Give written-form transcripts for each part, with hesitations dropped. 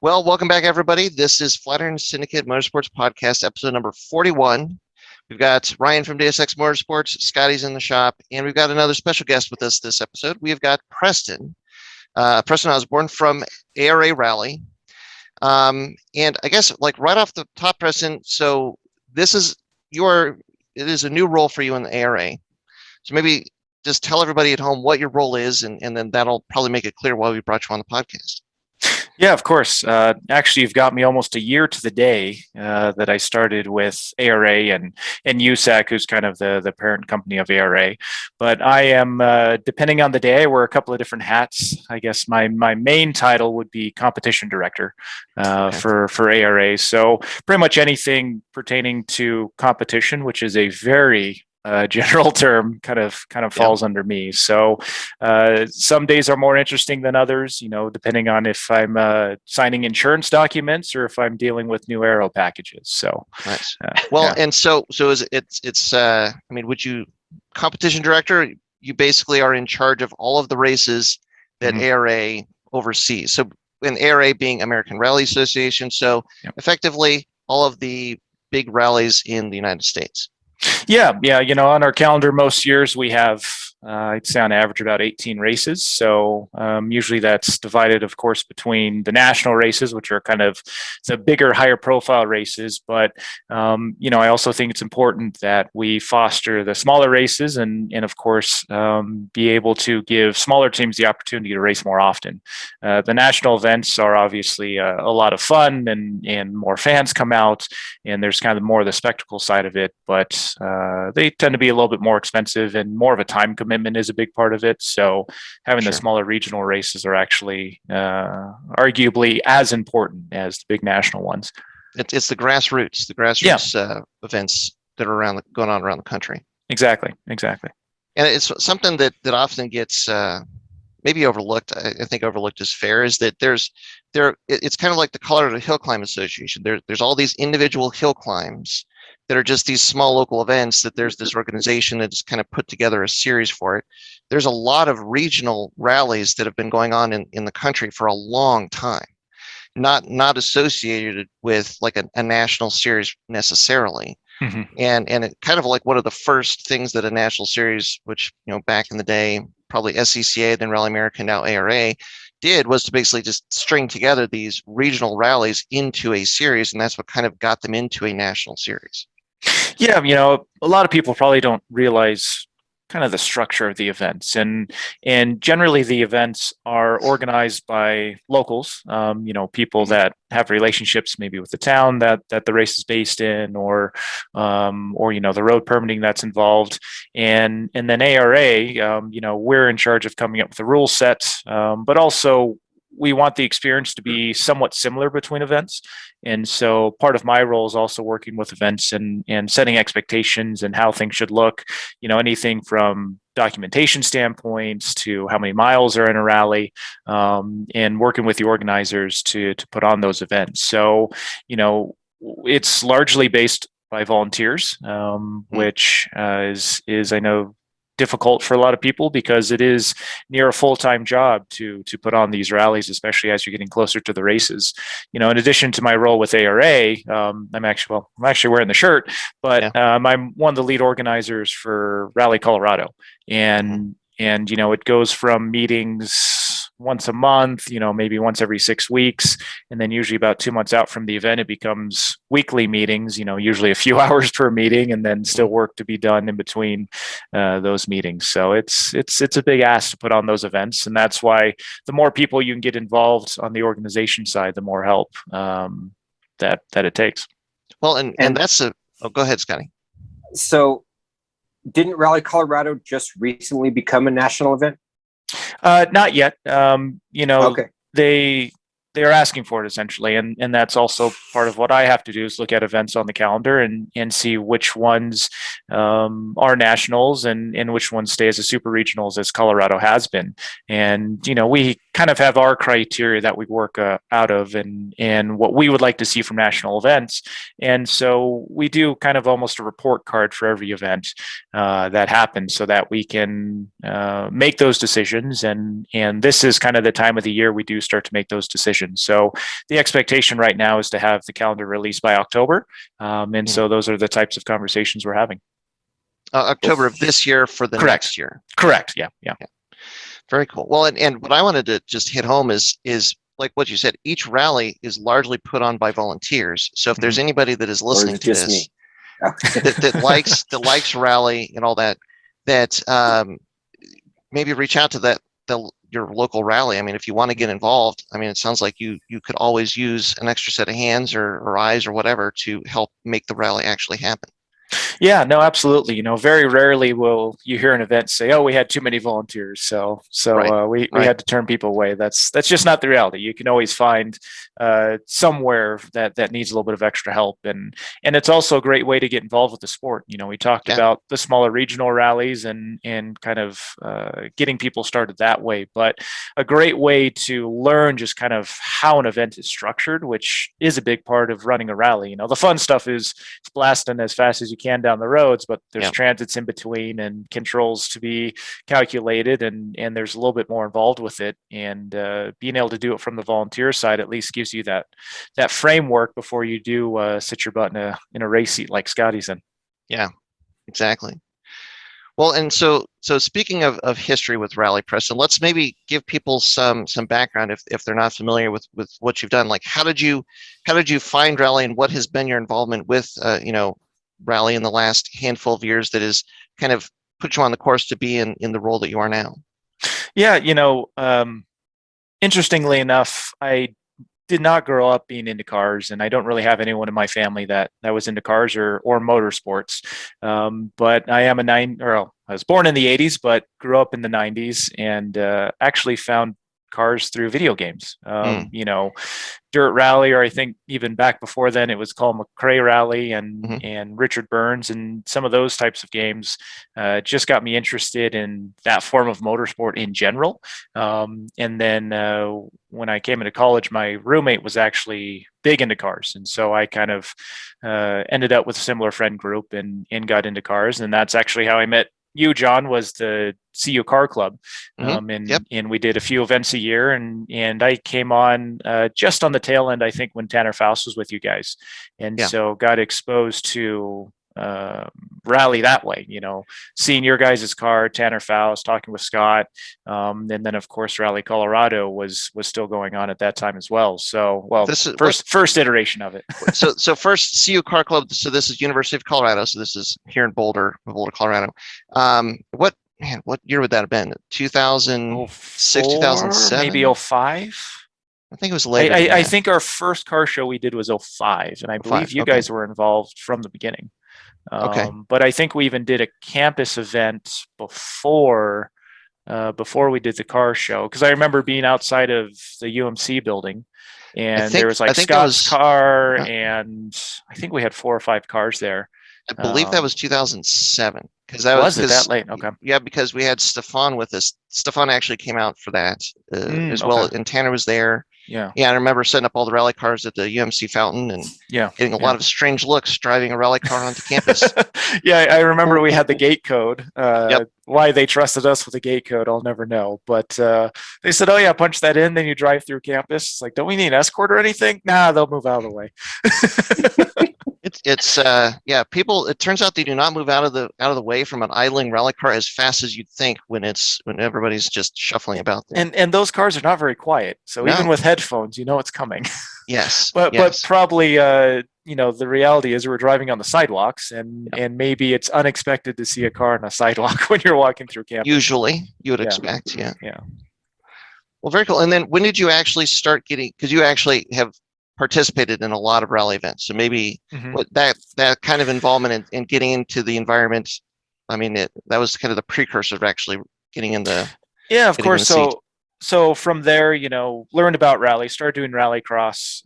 Well, welcome back, everybody. This is Flatirons Syndicate Motorsports Podcast, episode number 41. We've got Ryan from WRX Motorsports, Scotty's in the shop, and we've got another special guest with us this episode. We've got Preston Osborn from ARA Rally. And I guess, like, right off the top, Preston, so it is a new role for you in the ARA. So maybe just tell everybody at home what your role is, and then that'll probably make it clear why we brought you on the podcast. Yeah, of course. Actually, you've got me almost a year to the day that I started with ARA and USAC, who's kind of the parent company of ARA. But I am, depending on the day, I wear a couple of different hats. I guess my main title would be competition director for ARA. So pretty much anything pertaining to competition, which is a very general term, kind of falls under me. So some days are more interesting than others, depending on if I'm signing insurance documents or if I'm dealing with new aero packages. So nice. And so is it's I mean, would you competition director? You basically are in charge of all of the races that ARA oversees. So, and ARA being American Rally Association, so effectively all of the big rallies in the United States. Yeah. On our calendar, most years we have, I'd say on average about 18 races. So usually that's divided, of course, between the national races, which are kind of the bigger, higher profile races. But, I also think it's important that we foster the smaller races and of course, be able to give smaller teams the opportunity to race more often. The national events are obviously a lot of fun and more fans come out, and there's kind of more of the spectacle side of it. But they tend to be a little bit more expensive, and more of a time commitment is a big part of it. So having the smaller regional races are actually arguably as important as the big national ones. It's the grassroots events that are going on around the country. Exactly. And it's something that often gets maybe overlooked. I think overlooked is fair, is that it's kind of like the Colorado Hill Climb Association. There's all these individual hill climbs that are just these small local events that there's this organization that's kind of put together a series for it. There's a lot of regional rallies that have been going on in the country for a long time, not associated with like a national series necessarily. And it kind of like one of the first things that a national series, which, back in the day, probably SCCA, then Rally America, now ARA, did, was to basically just string together these regional rallies into a series. And that's what kind of got them into a national series. Yeah, a lot of people probably don't realize kind of the structure of the events, and generally the events are organized by locals, people that have relationships maybe with the town that the race is based in, or the road permitting that's involved, and then ARA, we're in charge of coming up with the rule set, but also we want the experience to be somewhat similar between events. And so part of my role is also working with events and setting expectations and how things should look, anything from documentation standpoints to how many miles are in a rally, and working with the organizers to put on those events. So, it's largely based by volunteers, which is I know, difficult for a lot of people because it is near a full-time job to put on these rallies, especially as you're getting closer to the races. In addition to my role with ARA, I'm actually wearing the shirt, but I'm one of the lead organizers for Rally Colorado, and it goes from meetings once a month, maybe once every 6 weeks. And then usually about 2 months out from the event, it becomes weekly meetings, usually a few hours per meeting, and then still work to be done in between those meetings. So it's a big ask to put on those events. And that's why the more people you can get involved on the organization side, the more help that it takes. Well, and that's go ahead, Scotty. So didn't Rally Colorado just recently become a national event? Not yet. Okay. They are asking for it essentially, and that's also part of what I have to do is look at events on the calendar and see which ones are nationals and which ones stay as a super regionals, as Colorado has been. And we kind of have our criteria that we work out of, and what we would like to see from national events. And so we do kind of almost a report card for every event that happens, so that we can make those decisions. And this is kind of the time of the year we do start to make those decisions. So the expectation right now is to have the calendar released by October. And so those are the types of conversations we're having. October of this year for the Correct. next year. Correct. Yeah. Very cool. Well, and what I wanted to just hit home is like what you said, each rally is largely put on by volunteers. So if there's anybody that is listening to this that likes rally and all that, maybe reach out to your local rally. I mean, if you want to get involved, I mean, it sounds like you could always use an extra set of hands or eyes or whatever to help make the rally actually happen. Yeah, no, absolutely. Very rarely will you hear an event say, "Oh, we had too many volunteers, so Right. we had to turn people away." That's just not the reality. You can always find somewhere that needs a little bit of extra help, and it's also a great way to get involved with the sport. We talked about the smaller regional rallies and kind of getting people started that way, but a great way to learn just kind of how an event is structured, which is a big part of running a rally. The fun stuff is blasting as fast as you can down the roads, but there's transits in between and controls to be calculated, and there's a little bit more involved with it. And being able to do it from the volunteer side at least gives you that framework before you do sit your butt in a race seat like Scotty's in. Yeah, exactly. Well, and so speaking of history with rally, Preston, let's maybe give people some background if they're not familiar with what you've done. Like, how did you find rally, and what has been your involvement with rally in the last handful of years that has kind of put you on the course to be in the role that you are now? Yeah, interestingly enough, I did not grow up being into cars, and I don't really have anyone in my family that was into cars or motorsports. But I am I was born in the 80s, but grew up in the 90s, and actually found cars through video games. Dirt Rally, or I think even back before then it was called McRae Rally, and Richard Burns, and some of those types of games just got me interested in that form of motorsport in general. And then when I came into college, my roommate was actually big into cars, and so I kind of ended up with a similar friend group and got into cars. And that's actually how I met you, John, was the CU Car Club. And we did a few events a year, and I came on just on the tail end, I think, when Tanner Faust was with you guys. And so got exposed to rally that way, seeing your guys' car, Tanner Faust, talking with Scott. And then of course Rally Colorado was still going on at that time as well. So, this is first iteration of it. so first CU Car Club. So this is University of Colorado. So this is here in Boulder, Colorado. What year would that have been? 2006, 2007? Maybe 05. I think it was later. I think our first car show we did was 05, and I believe you guys were involved from the beginning. But I think we even did a campus event before we did the car show, because I remember being outside of the UMC building, and there was like Scott's car, and I think we had 4 or 5 cars there. I believe that was 2007, because was it that late? Okay. Yeah, because we had Stefan with us. Stefan actually came out for that as well, and Tanner was there. Yeah, I remember setting up all the rally cars at the UMC fountain and getting a lot of strange looks driving a rally car onto campus. Yeah, I remember we had the gate code. Why they trusted us with the gate code, I'll never know. But they said, "Oh yeah, punch that in, then you drive through campus." It's like, don't we need an escort or anything? Nah, they'll move out of the way. It's people. It turns out they do not move out of the way from an idling rally car as fast as you'd think when everybody's just shuffling about there. And those cars are not very quiet. So even with headphones, it's coming. Yes. But probably the reality is we're driving on the sidewalks, and maybe it's unexpected to see a car on a sidewalk when you're walking through campus. Usually, you would expect, yeah. Well, very cool. And then when did you actually start getting? Because you actually have participated in a lot of rally events, so maybe that kind of involvement in getting into the environment. I mean, that was kind of the precursor of actually getting in the. Yeah, of course. So from there, learned about rally, started doing rallycross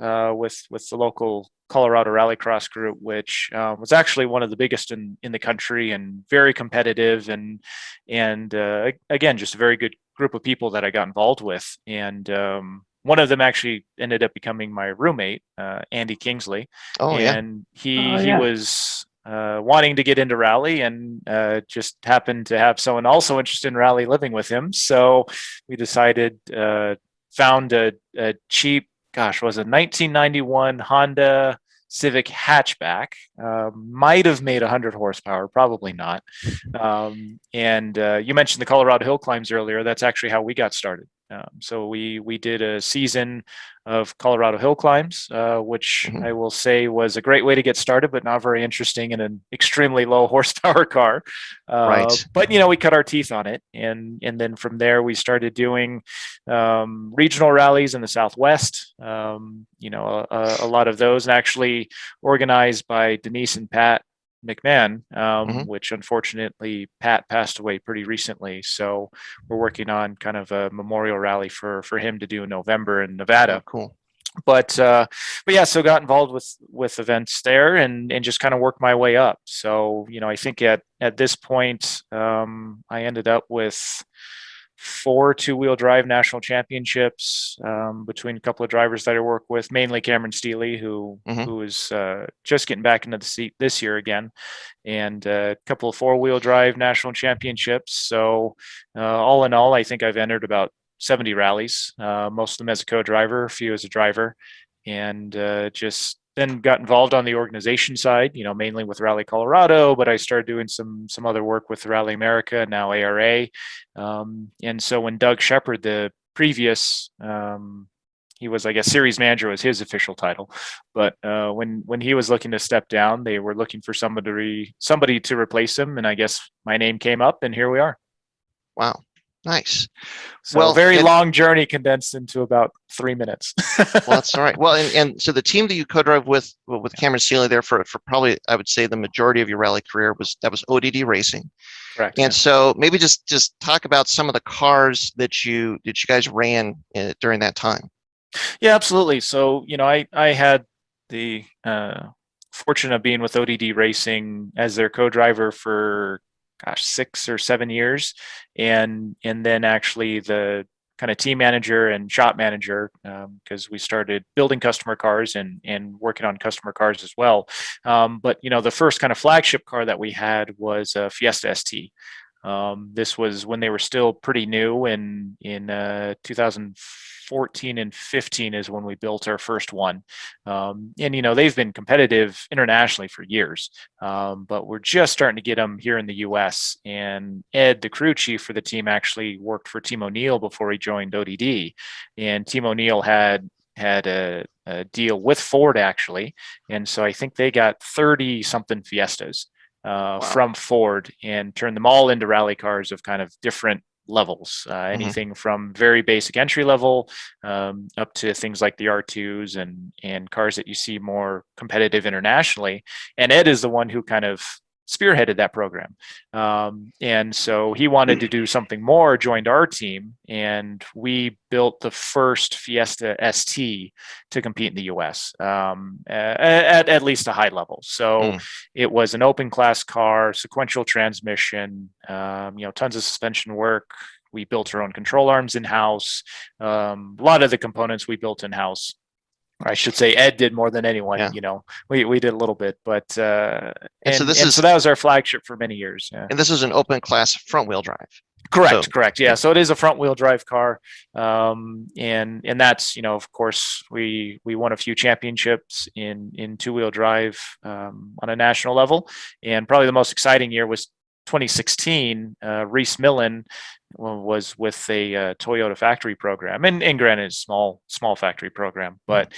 with the local Colorado Rallycross group, which was actually one of the biggest in the country, and very competitive, and again, just a very good group of people that I got involved with, and one of them actually ended up becoming my roommate, Andy Kingsley, Oh yeah. and he was wanting to get into rally, and just happened to have someone also interested in rally living with him. So we decided, found a cheap, gosh, was a 1991 Honda Civic hatchback. Might have made 100 horsepower, probably not. And you mentioned the Colorado hill climbs earlier. That's actually how we got started. So we did a season of Colorado hill climbs, which Mhm. I will say was a great way to get started, but not very interesting in an extremely low horsepower car. Right. But we cut our teeth on it, and then from there we started doing regional rallies in the Southwest. A lot of those, and actually organized by Denise and Pat McMahon, Mhm. which unfortunately Pat passed away pretty recently. So we're working on kind of a memorial rally for him to do in November in Nevada. Oh, cool. But yeah, so got involved with events there, and just kind of worked my way up. So I think at this point, I ended up with 4 two-wheel drive national championships, between a couple of drivers that I work with, mainly Cameron Steely, who Mhm. is just getting back into the seat this year again, and a couple of four-wheel drive national championships. So all in all, I think I've entered about 70 rallies, most of them as a co-driver, a few as a driver, and just then got involved on the organization side, mainly with Rally Colorado, but I started doing some other work with Rally America, now ARA. And so when Doug Shepard, the previous, he was, I guess, series manager was his official title, but when he was looking to step down, they were looking for somebody to replace him, and I guess my name came up, and here we are. Wow. Nice. So Well, very and long journey condensed into about 3 minutes. well, that's all right. Well, and so the team that you co-drove with Cameron Sealy there for probably, I would say, the majority of your rally career was ODD Racing. Correct. And Yeah. so maybe just talk about some of the cars that you guys ran during that time. Yeah, absolutely. So, I had the fortune of being with ODD Racing as their co-driver for, gosh, 6 or 7 years, and then actually the kind of team manager and shop manager, because we started building customer cars and working on customer cars as well. But the first kind of flagship car that we had was a Fiesta ST. This was when they were still pretty new, in 2014 and 15 is when we built our first one. And they've been competitive internationally for years, but we're just starting to get them here in the U.S. And Ed, the crew chief for the team, actually worked for Team O'Neill before he joined ODD, and Team O'Neill had a deal with Ford actually, and so I think they got 30 something Fiestas Wow. from Ford, and turned them all into rally cars of kind of different levels, anything from very basic entry level, up to things like the R2s and cars that you see more competitive internationally. And Ed is the one who kind of spearheaded that program. And so he wanted to do something more, joined our team, and we built the first Fiesta ST to compete in the US, at least a high level. So it was an open class car, sequential transmission, tons of suspension work. We built our own control arms in-house. A lot of the components we built in-house. I should say Ed did more than anyone. Yeah. We did a little bit, but And so this is so that was our flagship for many years. Yeah. and this is an open class front wheel drive. Correct. Yeah. So it is a front wheel drive car. And that's, of course, we won a few championships in two wheel drive, on a national level. And probably the most exciting year was 2016. Reese Millen was with a Toyota factory program, and granted, it's small factory program, but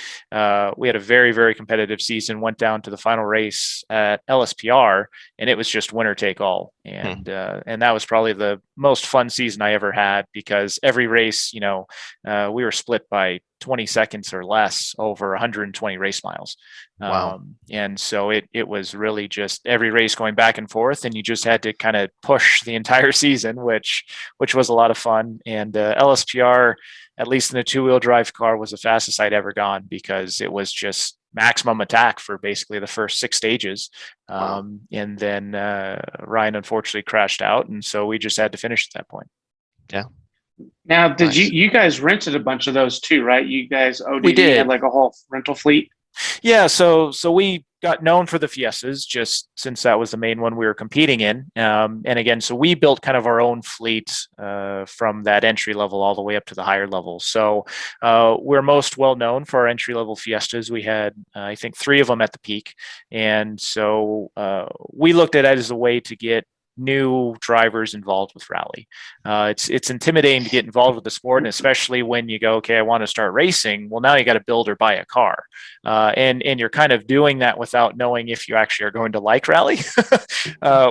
we had a very, very competitive season. Went down to the final race at LSPR, and it was just winner take all. And that was probably the most fun season I ever had, because every race, we were split by 20 seconds or less over 120 race miles. Wow. And so it was really just every race going back and forth, and you just had to kind of push the entire season, which was a lot of fun. And LSPR, at least in a two-wheel drive car, was the fastest I'd ever gone, because it was just maximum attack for basically the first 6 stages. Wow. And then Ryan unfortunately crashed out, and so we just had to finish at that point. Yeah. Now, did Nice. you guys rented a bunch of those too, right? You guys We ODD did. had like a whole rental fleet. Yeah, so we got known for the Fiestas just since that was the main one we were competing in. And again, so we built kind of our own fleet from that entry level all the way up to the higher level. So we're most well known for our entry level Fiestas. We had, I think, 3 of them at the peak. And so we looked at it as a way to get new drivers involved with rally. It's intimidating to get involved with the sport, and especially when you go, okay, I want to start racing. Well, now you got to build or buy a car, and you're kind of doing that without knowing if you actually are going to like rally,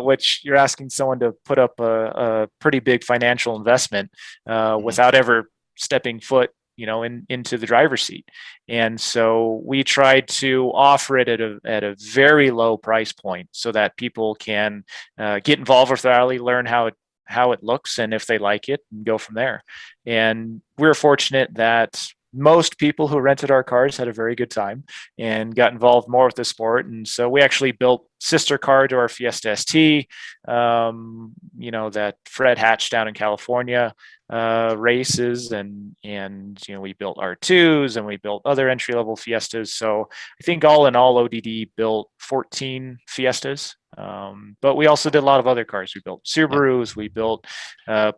which you're asking someone to put up a pretty big financial investment without ever stepping foot into the driver's seat. And so we tried to offer it at a very low price point so that people can get involved with rally, learn how it looks, and if they like it, and go from there. And we're fortunate that most people who rented our cars had a very good time and got involved more with the sport. And so we actually built sister car to our Fiesta ST, that Fred hatched down in California races, and we built R2s and we built other entry level Fiestas. So I think all in all, ODD built 14 Fiestas. But we also did a lot of other cars. We built Subarus, we built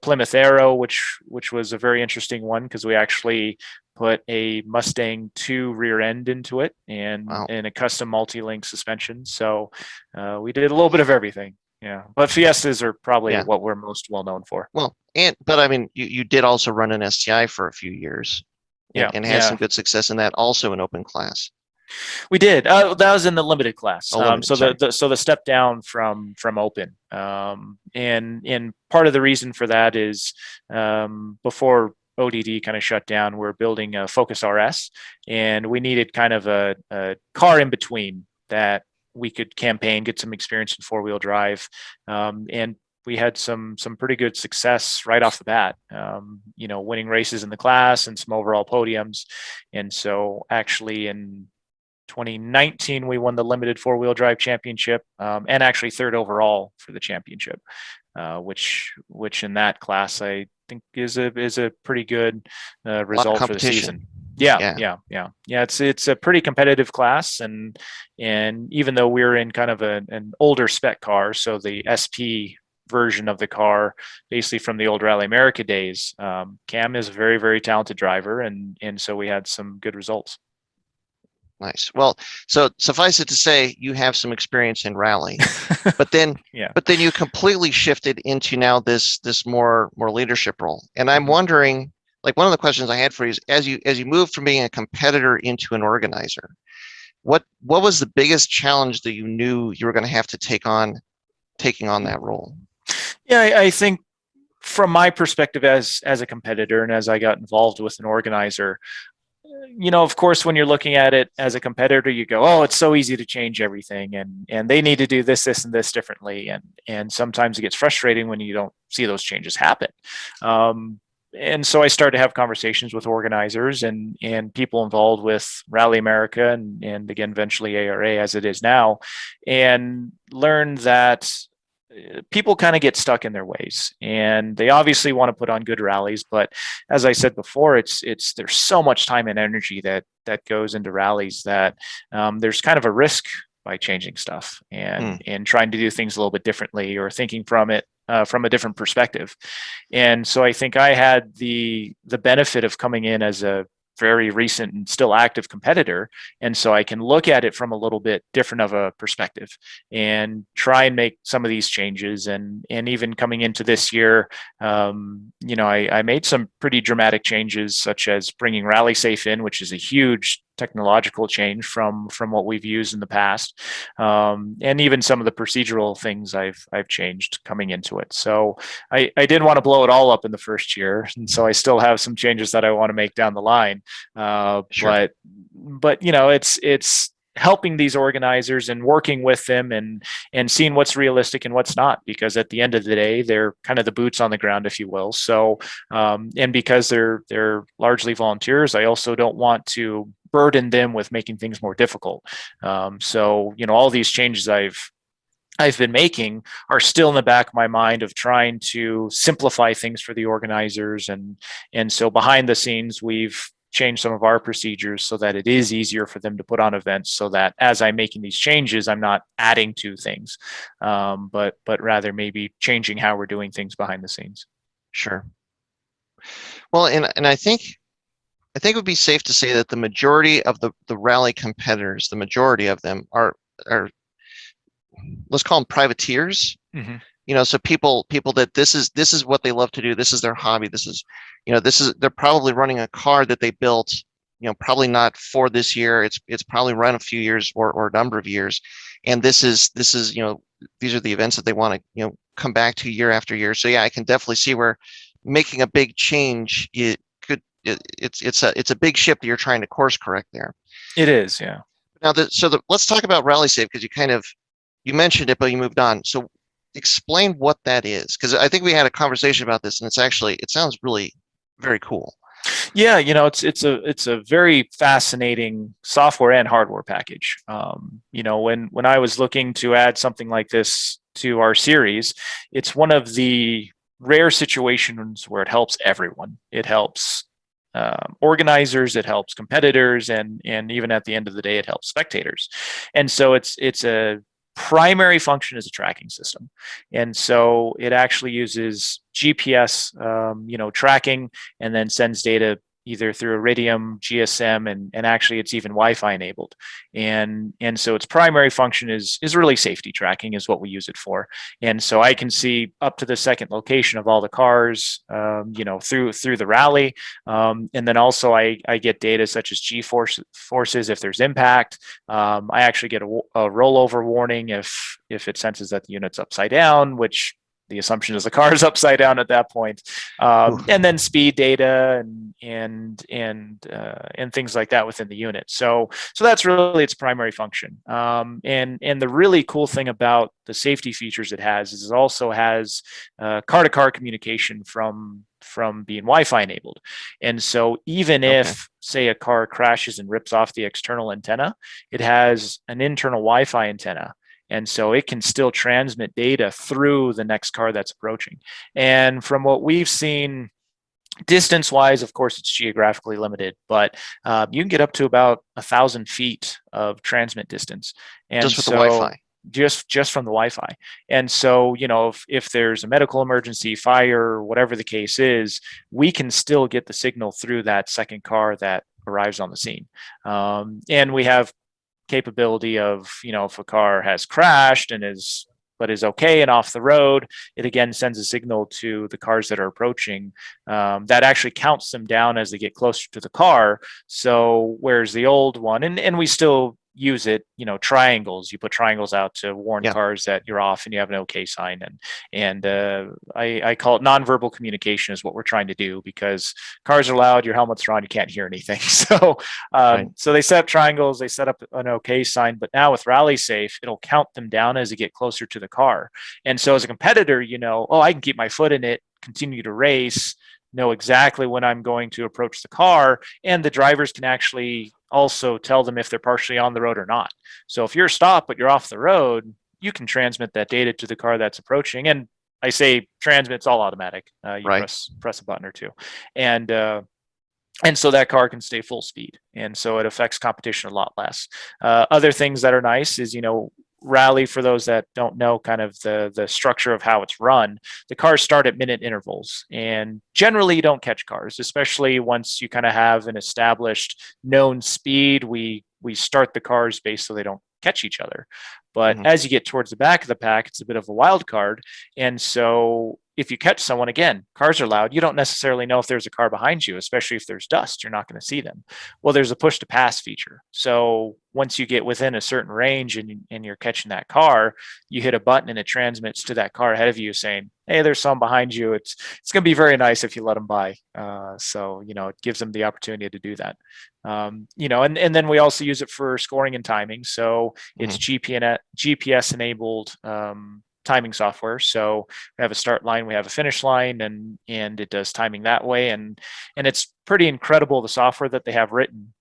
Plymouth Arrow, which was a very interesting one because we actually put a Mustang 2 rear end into it and a custom multi-link suspension. So we did a little bit of everything. Yeah, but Fiestas are probably what we're most well known for. Well, but I mean, you did also run an STI for a few years, and had some good success in that, also in open class. We did. That was in the limited class. Limited, so the step down from open, and part of the reason for that is before ODD kind of shut down, we're building a Focus RS, and we needed kind of a car in between that we could campaign, get some experience in 4-wheel drive, and we had some pretty good success right off the bat, winning races in the class and some overall podiums. And so actually in 2019, we won the limited 4-wheel drive championship, and actually 3rd overall for the championship, which in that class I think is a pretty good result for the season. Yeah. It's a pretty competitive class, and even though we're in kind of an older spec car, so the SP version of the car, basically from the old Rally America days, Cam is a very, very talented driver, and so we had some good results. Nice. Well, so suffice it to say, you have some experience in rally, but then you completely shifted into now this more leadership role. And I'm wondering, like, one of the questions I had for you is, as you move from being a competitor into an organizer, what was the biggest challenge that you knew you were going to have to taking on that role? Yeah, I think from my perspective as a competitor and as I got involved with an organizer, of course, when you're looking at it as a competitor, you go, oh, it's so easy to change everything, and they need to do this and this differently. And sometimes it gets frustrating when you don't see those changes happen. And so I started to have conversations with organizers and people involved with Rally America and again, eventually ARA as it is now, and learned that people kind of get stuck in their ways, and they obviously want to put on good rallies, but as I said before, there's so much time and energy that goes into rallies that there's kind of a risk by changing stuff and trying to do things a little bit differently or thinking from it from a different perspective. And so I think I had the benefit of coming in as a very recent and still active competitor, and so I can look at it from a little bit different of a perspective and try and make some of these changes. And even coming into this year, I made some pretty dramatic changes, such as bringing Rally Safe in, which is a huge technological change from what we've used in the past, and even some of the procedural things I've changed coming into it. So I didn't want to blow it all up in the first year, and so I still have some changes that I want to make down the line. Sure. But it's helping these organizers and working with them and seeing what's realistic and what's not, because at the end of the day, they're kind of the boots on the ground, if you will. So and because they're largely volunteers, I also don't want to burden them with making things more difficult. So all these changes I've I've been making are still in the back of my mind of trying to simplify things for the organizers. And so behind the scenes, we've changed some of our procedures so that it is easier for them to put on events, so that as I'm making these changes, I'm not adding to things, but rather maybe changing how we're doing things behind the scenes. Sure. Well, and I think it would be safe to say that the majority of the rally competitors, the majority of them are let's call them privateers. Mm-hmm. So people that this is what they love to do. This is their hobby. They're probably running a car that they built, probably not for this year. It's probably run a few years or a number of years. And this is, these are the events that they want to, come back to year after year. So yeah, I can definitely see where making a big change, it's a big ship that you're trying to course correct there. It is, yeah. Now, let's talk about Rally Safe, because you mentioned it, but you moved on. So explain what that is, because I think we had a conversation about this, and it sounds really very cool. Yeah, it's a very fascinating software and hardware package. When I was looking to add something like this to our series, it's one of the rare situations where it helps everyone. It helps organizers, it helps competitors, and even at the end of the day, it helps spectators. And so it's a primary function is a tracking system. And so it actually uses GPS, tracking, and then sends data either through Iridium, GSM, and actually it's even Wi-Fi enabled. And so its primary function is really safety tracking is what we use it for. And so I can see up to the second location of all the cars, through the rally. And then also I get data such as G-forces if there's impact. I actually get a rollover warning if it senses that the unit's upside down, which the assumption is the car is upside down at that point, and then speed data and things like that within the unit. So that's really its primary function. And the really cool thing about the safety features it has is it also has car-to-car communication from being Wi-Fi enabled. And so even if, say, a car crashes and rips off the external antenna, it has an internal Wi-Fi antenna. And so it can still transmit data through the next car that's approaching. And from what we've seen, distance-wise, of course, it's geographically limited, but you can get up to about 1,000 feet of transmit distance. And just with the Wi-Fi. Just from the Wi-Fi. And so, if there's a medical emergency, fire, whatever the case is, we can still get the signal through that second car that arrives on the scene. And we have capability of, if a car has crashed and is okay and off the road, it again sends a signal to the cars that are approaching that actually counts them down as they get closer to the car. So whereas the old one, and we still use it, triangles, you put triangles out to warn cars that you're off and you have an okay sign. And I call it nonverbal communication is what we're trying to do, because cars are loud, your helmet's are on, you can't hear anything. So so they set up triangles, they set up an okay sign, but now with Rally Safe, it'll count them down as they get closer to the car. And so as a competitor, I can keep my foot in it, continue to race, know exactly when I'm going to approach the car, and the drivers can actually also tell them if they're partially on the road or not. So if you're stopped but you're off the road, you can transmit that data to the car that's approaching. And I say transmit's all automatic. You press a button or two, and so that car can stay full speed, and so it affects competition a lot less. Other things that are nice is Rally, for those that don't know kind of the structure of how it's run, the cars start at minute intervals, and generally you don't catch cars, especially once you kind of have an established known speed. We start the cars based so they don't catch each other. But as you get towards the back of the pack, it's a bit of a wild card. And so if you catch someone, again, cars are loud. You don't necessarily know if there's a car behind you, especially if there's dust. You're not going to see them. Well, there's a push to pass feature. So once you get within a certain range and you're catching that car, you hit a button and it transmits to that car ahead of you saying, hey, there's someone behind you. It's going to be very nice if you let them by. So it gives them the opportunity to do that. And then we also use it for scoring and timing. So it's GPS enabled timing software. So we have a start line, we have a finish line, and it does timing that way. And it's pretty incredible, the software that they have written,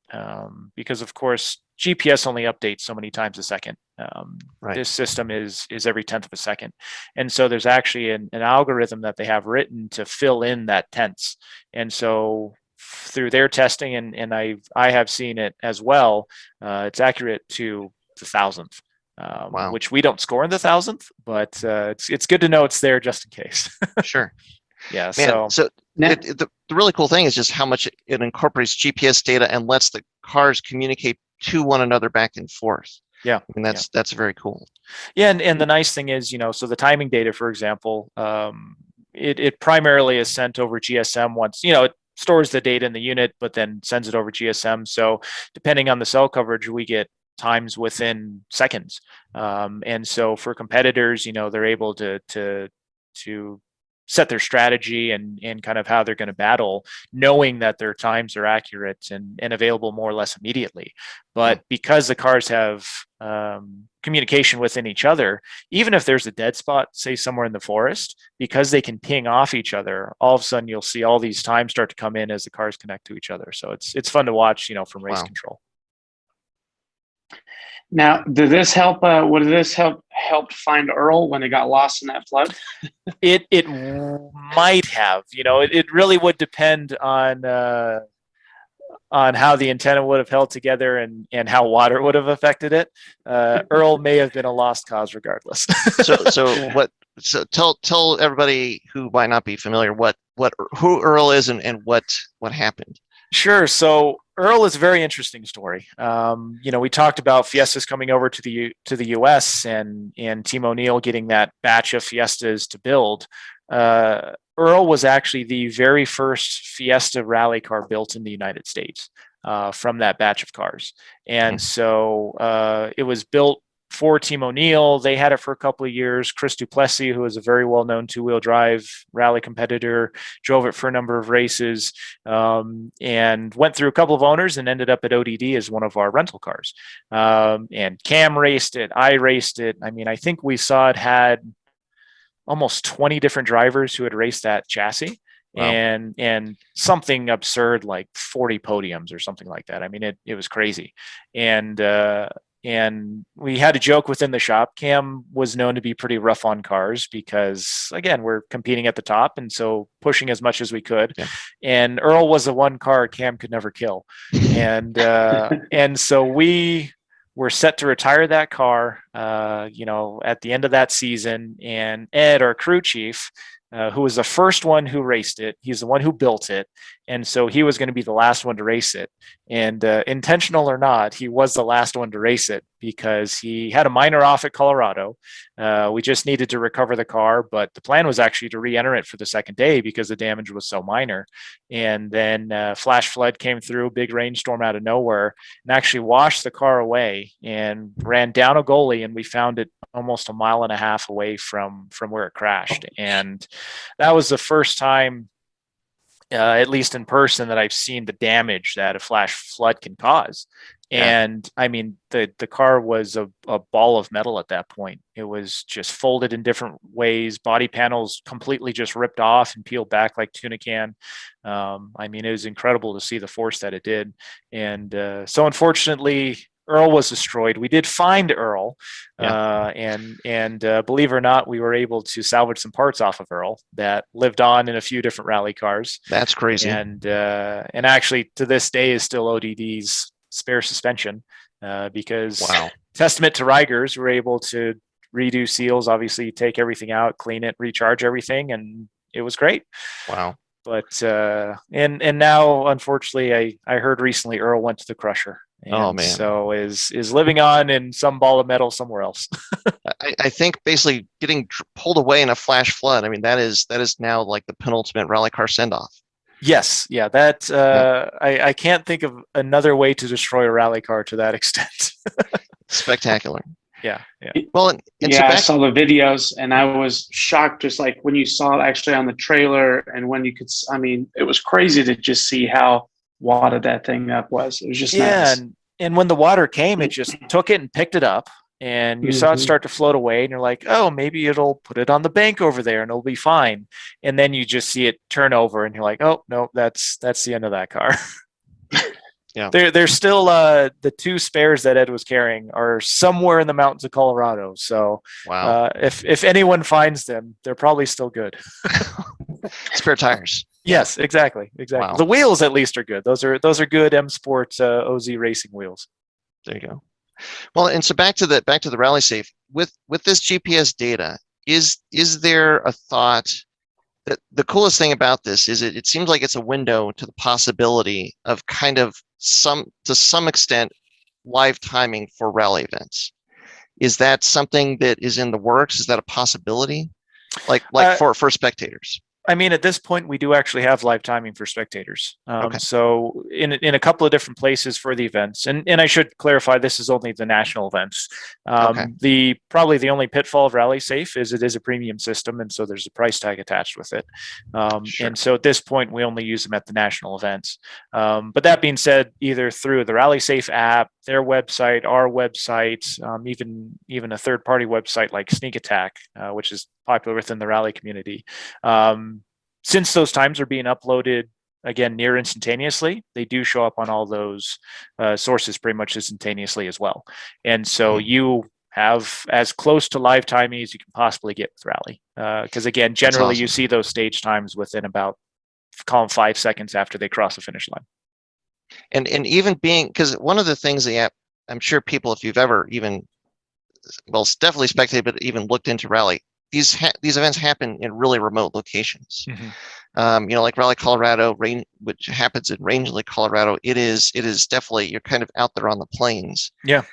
because of course GPS only updates so many times a second. Right. This system is every 10th of a second. And so there's actually an algorithm that they have written to fill in that tenths. And so through their testing, and I have seen it as well, it's accurate to the thousandth. Wow. Which we don't score in the thousandth, but it's good to know it's there just in case. Sure. Yeah. Man, so Now- the really cool thing is just how much it incorporates GPS data and lets the cars communicate to one another back and forth. Yeah. I mean, that's very cool. Yeah, and the nice thing is, so the timing data, for example, it primarily is sent over GSM once, it stores the data in the unit, but then sends it over GSM. So depending on the cell coverage, we get times within seconds. And so for competitors, they're able to set their strategy and kind of how they're going to battle, knowing that their times are accurate and available more or less immediately. But because the cars have communication within each other, even if there's a dead spot, say somewhere in the forest, because they can ping off each other, all of a sudden you'll see all these times start to come in as the cars connect to each other. So it's fun to watch, from race control. Now, did this help? Would this helped find Earl when they got lost in that flood? It might have. It really would depend on how the antenna would have held together and how water would have affected it. Earl may have been a lost cause regardless. So tell everybody who might not be familiar who Earl is and what happened. Sure. So Earl is a very interesting story. We talked about Fiestas coming over to the U.S. and Team O'Neill getting that batch of Fiestas to build. Earl was actually the very first Fiesta rally car built in the United States from that batch of cars, and so it was built for Team O'Neill. They had it for a couple of years. Chris Duplessis, who is a very well-known two-wheel drive rally competitor, drove it for a number of races and went through a couple of owners and ended up at ODD as one of our rental cars. And Cam raced it. I raced it. I mean, I think we saw it had almost 20 different drivers who had raced that chassis. Wow. And something absurd like 40 podiums or something like that. I mean, it was crazy. And we had a joke within the shop. Cam was known to be pretty rough on cars because, again, we're competing at the top, and so pushing as much as we could. Yeah. And Earl was the one car Cam could never kill, and so we were set to retire that car, at the end of that season. And Ed, our crew chief, who was the first one who raced it, he's the one who built it, and so he was going to be the last one to race it. And intentional or not, he was the last one to race it because he had a minor off at Colorado. We just needed to recover the car, but the plan was actually to re-enter it for the second day because the damage was so minor. And then flash flood came through, big rainstorm out of nowhere, and actually washed the car away and ran down a gully, and we found it almost a mile and a half away from where it crashed. And that was the first time, at least in person, that I've seen the damage that a flash flood can cause. Yeah. And I mean, the car was a ball of metal at that point. It was just folded in different ways, body panels completely just ripped off and peeled back like tuna can. I mean, it was incredible to see the force that it did. And so unfortunately, Earl was destroyed. We did find Earl, and believe it or not, we were able to salvage some parts off of Earl that lived on in a few different rally cars. That's crazy. And actually, to this day, is still ODD's spare suspension because testament to Rigers, we're able to redo seals. Obviously, take everything out, clean it, recharge everything, and it was great. Wow. But and now, unfortunately, I heard recently Earl went to the crusher. And so is living on in some ball of metal somewhere else. I think basically getting pulled away in a flash flood. I mean, that is now like the penultimate rally car send off. Yes, yeah. I can't think of another way to destroy a rally car to that extent. Spectacular. Yeah. Well, I saw the videos and I was shocked, just like when you saw it actually on the trailer, and when you could. I mean, it was crazy to just see how wadded that thing up was. It was just nice. And when the water came, it just took it and picked it up, and you saw it start to float away, and you're like, oh, maybe it'll put it on the bank over there and it'll be fine. And then you just see it turn over and you're like, oh no, that's the end of that car. Yeah. There's still the 2 spares that Ed was carrying are somewhere in the mountains of Colorado. So Wow. if anyone finds them, they're probably still good. Spare tires. Yes, exactly. Wow. The wheels at least are good. Those are good M Sport OZ racing wheels. There you go. Well, and so back to the rally safe with this GPS data, is there a thought that the coolest thing about this is it seems like it's a window to the possibility of kind of to some extent live timing for rally events. Is that something that is in the works? Is that a possibility? Like for spectators? I mean, at this point, we do actually have live timing for spectators. Okay. So in a couple of different places for the events, and I should clarify, this is only the national events. Okay. Probably the only pitfall of Rally Safe is it is a premium system, and so there's a price tag attached with it. Sure. And so at this point, we only use them at the national events. But that being said, either through the Rally Safe app, their website, our website, even a third-party website like Sneak Attack, which is popular within the rally community. Since those times are being uploaded again near instantaneously, they do show up on all those sources pretty much instantaneously as well. And so you have as close to live timing as you can possibly get with rally. Because again, generally awesome. You see those stage times within about, call them 5 seconds after they cross the finish line. And even being, because one of the things the app, I'm sure people, if you've ever even, well, it's definitely spectated, but even looked into rally, these events happen in really remote locations. Like Rally Colorado, which happens in Rangeley, Colorado. It is definitely, you're kind of out there on the plains. Yeah.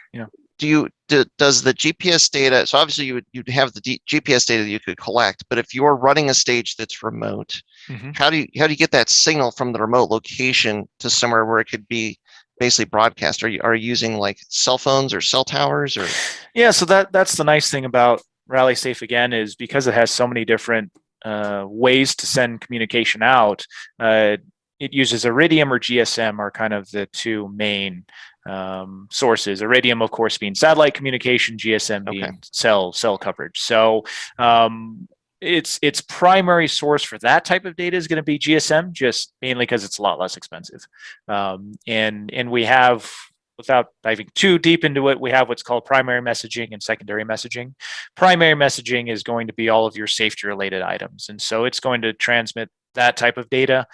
Does the GPS data? So obviously you'd have the GPS data that you could collect, but if you're running a stage that's remote, how do you get that signal from the remote location to somewhere where it could be basically broadcast? Are you using like cell phones or cell towers or? Yeah, so that's the nice thing about Rally Safe again, is because it has so many different ways to send communication out. It uses Iridium or GSM are kind of the 2 main sources. Iridium, of course, being satellite communication, GSM being cell coverage. So its primary source for that type of data is going to be GSM, just mainly because it's a lot less expensive. And we have, without diving too deep into it, we have what's called primary messaging and secondary messaging. Primary messaging is going to be all of your safety related items. And so it's going to transmit that type of data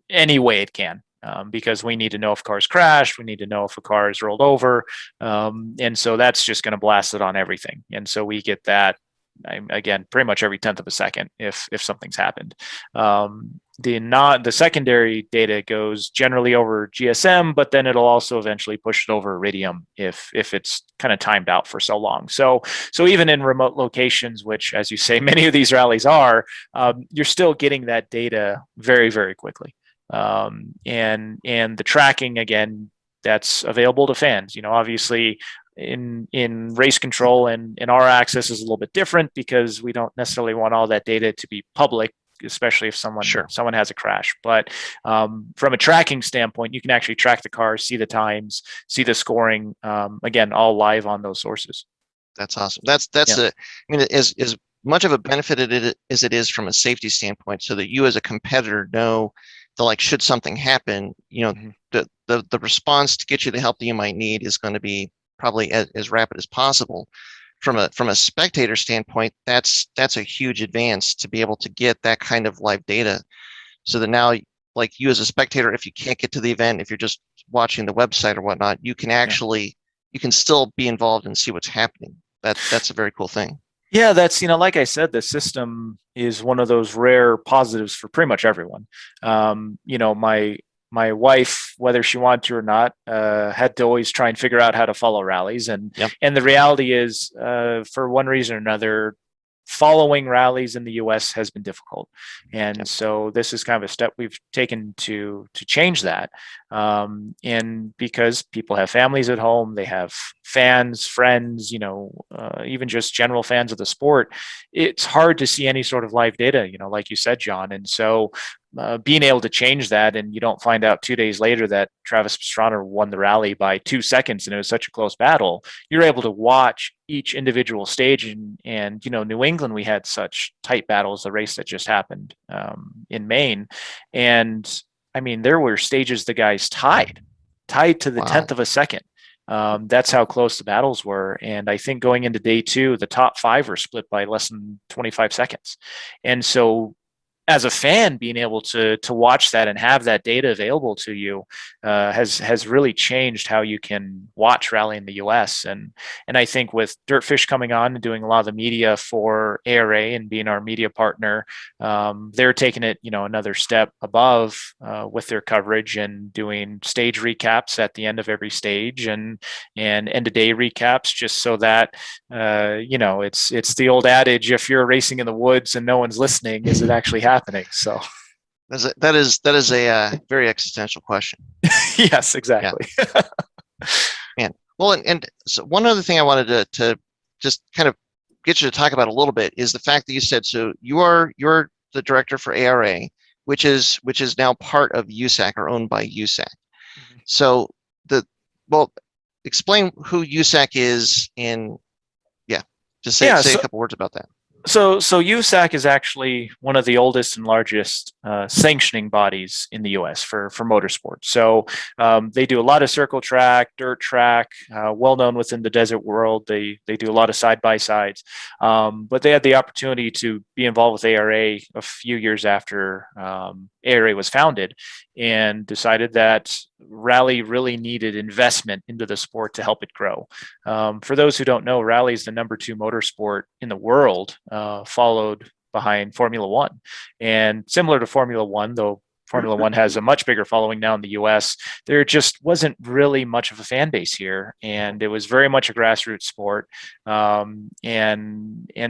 any way it can. Because we need to know if cars crashed, we need to know if a car is rolled over. And so that's just going to blast it on everything. And so we get that, again, pretty much every 10th of a second if something's happened. The secondary data goes generally over GSM, but then it'll also eventually push it over Iridium if it's kind of timed out for so long. So even in remote locations, which, as you say, many of these rallies are, you're still getting that data very, very quickly. And the tracking, again, that's available to fans. Obviously in race control and in our access is a little bit different because we don't necessarily want all that data to be public, especially if someone has a crash. But from a tracking standpoint, you can actually track the cars, see the times, see the scoring, again, all live on those sources. That's awesome. That's as much of a benefit as it is from a safety standpoint, so that you as a competitor know that, like, should something happen, the response to get you the help that you might need is going to be probably as rapid as possible. From a spectator standpoint, that's a huge advance to be able to get that kind of live data, so that now, like, you as a spectator, if you can't get to the event, if you're just watching the website or whatnot, you can actually you can still be involved and see what's happening. That's a very cool thing. Yeah, that's, like I said, the system is one of those rare positives for pretty much everyone. My wife, whether she wanted to or not, had to always try and figure out how to follow rallies. And the reality is, for one reason or another, following rallies in the US has been difficult. And so this is kind of a step we've taken to change that. And because people have families at home, they have fans, friends, even just general fans of the sport, it's hard to see any sort of live data, like you said, John. And so being able to change that, and you don't find out 2 days later that Travis Pastrana won the rally by 2 seconds and it was such a close battle, you're able to watch each individual stage. And New England, we had such tight battles, the race that just happened in Maine. And I mean, there were stages the guys tied tied to the Wow. 10th of a second. That's how close the battles were. And I think going into day 2, the top 5 were split by less than 25 seconds. And so as a fan, being able to watch that and have that data available to you has really changed how you can watch rally in the U.S. And I think with Dirtfish coming on and doing a lot of the media for ARA and being our media partner, they're taking it another step above with their coverage and doing stage recaps at the end of every stage and end of day recaps, just so that it's the old adage: if you're racing in the woods and no one's listening, is it actually happening? So That is a very existential question. yes, exactly. Man. Well, and so one other thing I wanted to just kind of get you to talk about a little bit is the fact that you said, so you're the director for ARA, which is now part of USAC or owned by USAC. Mm-hmm. So explain who USAC is and just say a couple words about that. So USAC is actually one of the oldest and largest sanctioning bodies in the U.S. for motorsports. So they do a lot of circle track, dirt track, well known within the desert world. They do a lot of side by sides, but they had the opportunity to be involved with ARA a few years after ARA was founded, and decided that rally really needed investment into the sport to help it grow. For those who don't know, rally is the number 2 motorsport in the world, followed behind Formula One. And similar to Formula One, though Formula One has a much bigger following now in the US, there just wasn't really much of a fan base here. And it was very much a grassroots sport. And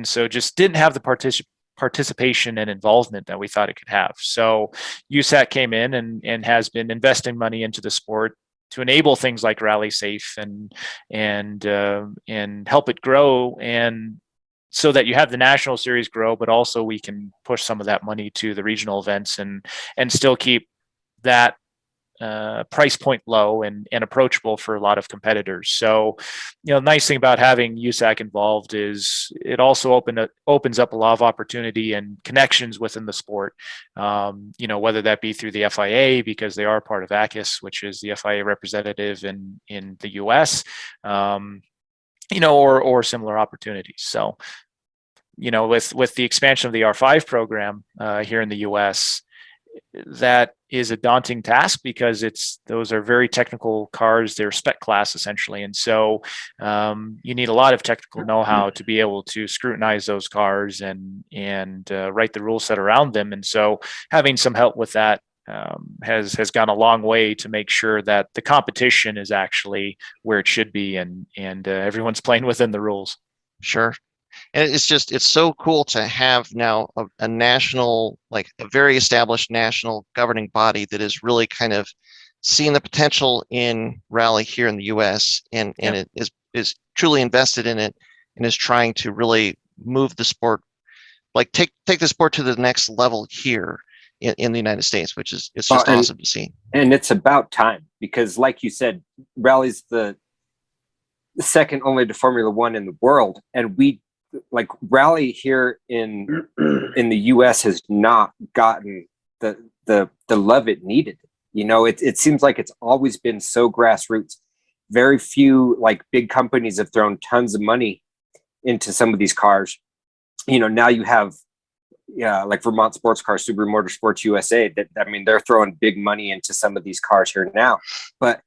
so just didn't have the participation and involvement that we thought it could have. So USAC came in and has been investing money into the sport to enable things like Rally Safe and help it grow, and so that you have the national series grow, but also we can push some of that money to the regional events and still keep that price point low and approachable for a lot of competitors. So, the nice thing about having USAC involved is it also opens up a lot of opportunity and connections within the sport. Whether that be through the FIA, because they are part of ACUS, which is the FIA representative in the US, or similar opportunities. So, with the expansion of the R5 program here in the US, that is a daunting task because those are very technical cars. They're spec class essentially. And so you need a lot of technical know-how to be able to scrutinize those cars and write the rule set around them. And so having some help with that has gone a long way to make sure that the competition is actually where it should be and everyone's playing within the rules. Sure. And it's so cool to have now a national, like a very established national governing body that is really kind of seeing the potential in rally here in the US and it is truly invested in it and is trying to really move the sport, like take the sport to the next level here in the United States, which is it's just awesome to see. And it's about time, because like you said, rally's the second only to Formula One in the world, and rally here in the US has not gotten the love it needed. It seems like it's always been so grassroots. Very few big companies have thrown tons of money into some of these cars. Now you have Vermont Sports Car, Subaru Motorsports USA, they're throwing big money into some of these cars here now. But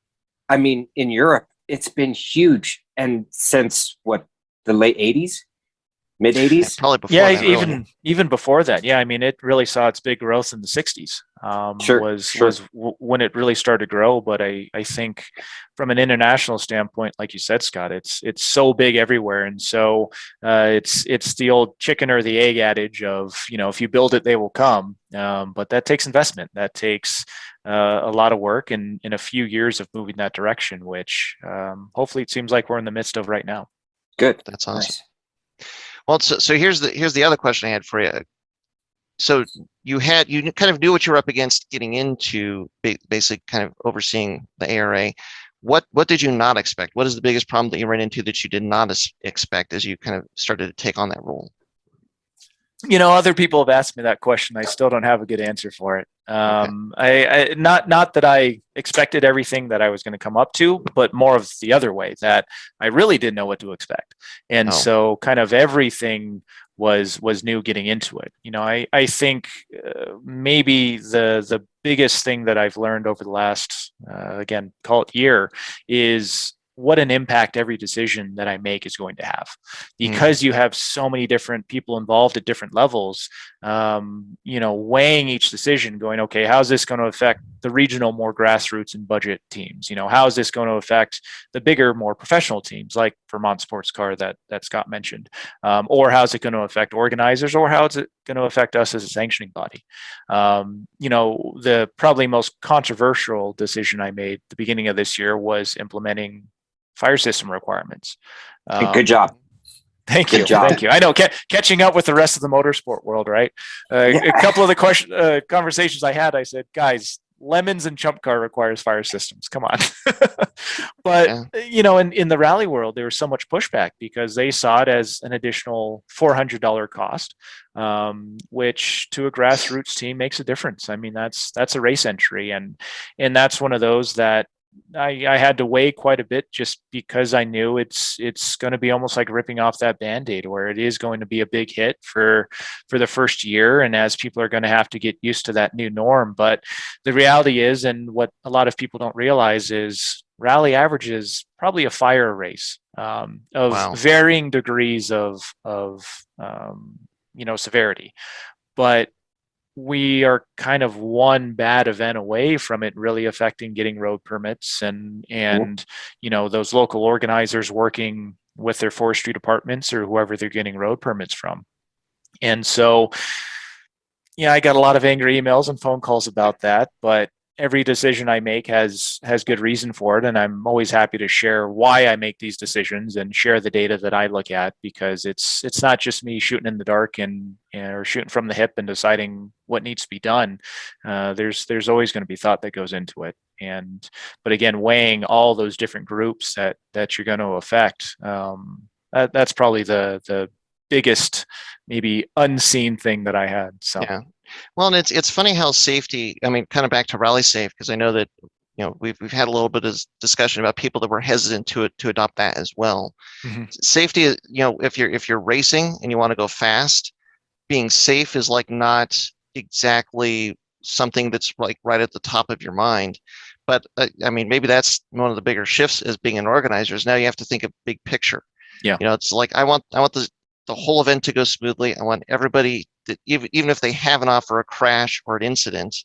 in Europe, it's been huge. And since the late 80s, mid 80s, probably before that, even before that. It really saw its big growth in the 60s. Was when it really started to grow. But I think from an international standpoint, like you said, Scott, it's so big everywhere, and so it's the old chicken or the egg adage of if you build it, they will come. But that takes investment. That takes a lot of work and in a few years of moving that direction, which hopefully it seems like we're in the midst of right now. Good. That's awesome. Nice. Well, so here's the other question I had for you. So you kind of knew what you were up against getting into basic kind of overseeing the ARA. What did you not expect? What is the biggest problem that you ran into that you did not expect as you kind of started to take on that role? Other people have asked me that question. I still don't have a good answer for it. I not that I expected everything that I was going to come up to, but more of the other way, that I really didn't know what to expect. And so kind of everything was new getting into it. I think maybe the biggest thing that I've learned over the last, again, call it year, is what an impact every decision that I make is going to have, because you have so many different people involved at different levels. Weighing each decision, going, okay, how's this going to affect the regional, more grassroots and budget teams? How is this going to affect the bigger, more professional teams like Vermont Sports Car that Scott mentioned? Or how's it going to affect organizers, or how is it going to affect us as a sanctioning body? The probably most controversial decision I made at the beginning of this year was implementing fire system requirements. Good job. Thank you. Thank you. I know, catching up with the rest of the motorsport world, right? A couple of the conversations I had, I said, guys, lemons and chump car requires fire systems. Come on. But, in the rally world, there was so much pushback because they saw it as an additional $400 cost, which to a grassroots team makes a difference. I mean, that's a race entry. And that's one of those that I had to weigh quite a bit, just because I knew it's going to be almost like ripping off that Band-Aid, where it is going to be a big hit for the first year, and as people are going to have to get used to that new norm. But the reality is, and what a lot of people don't realize, is rally averages probably a fire race of varying degrees of severity, but we are kind of one bad event away from it really affecting getting road permits and those local organizers working with their forestry departments or whoever they're getting road permits from. And so, I got a lot of angry emails and phone calls about that, but every decision I make has good reason for it. And I'm always happy to share why I make these decisions and share the data that I look at, because it's not just me shooting in the dark or shooting from the hip and deciding what needs to be done. There's always going to be thought that goes into it. But again, weighing all those different groups that you're going to affect, that's probably the biggest, maybe unseen thing that I had. So. Yeah. Well, and it's funny how safety, I mean, kind of back to Rally Safe, because I know that, we've had a little bit of discussion about people that were hesitant to adopt that as well. Mm-hmm. Safety, if you're racing and you want to go fast, being safe is like not exactly something that's like right at the top of your mind. But I mean, maybe that's one of the bigger shifts as being an organizer, is now you have to think of big picture. Yeah. It's like, I want the whole event to go smoothly. I want everybody, that even if they have an offer, a crash or an incident,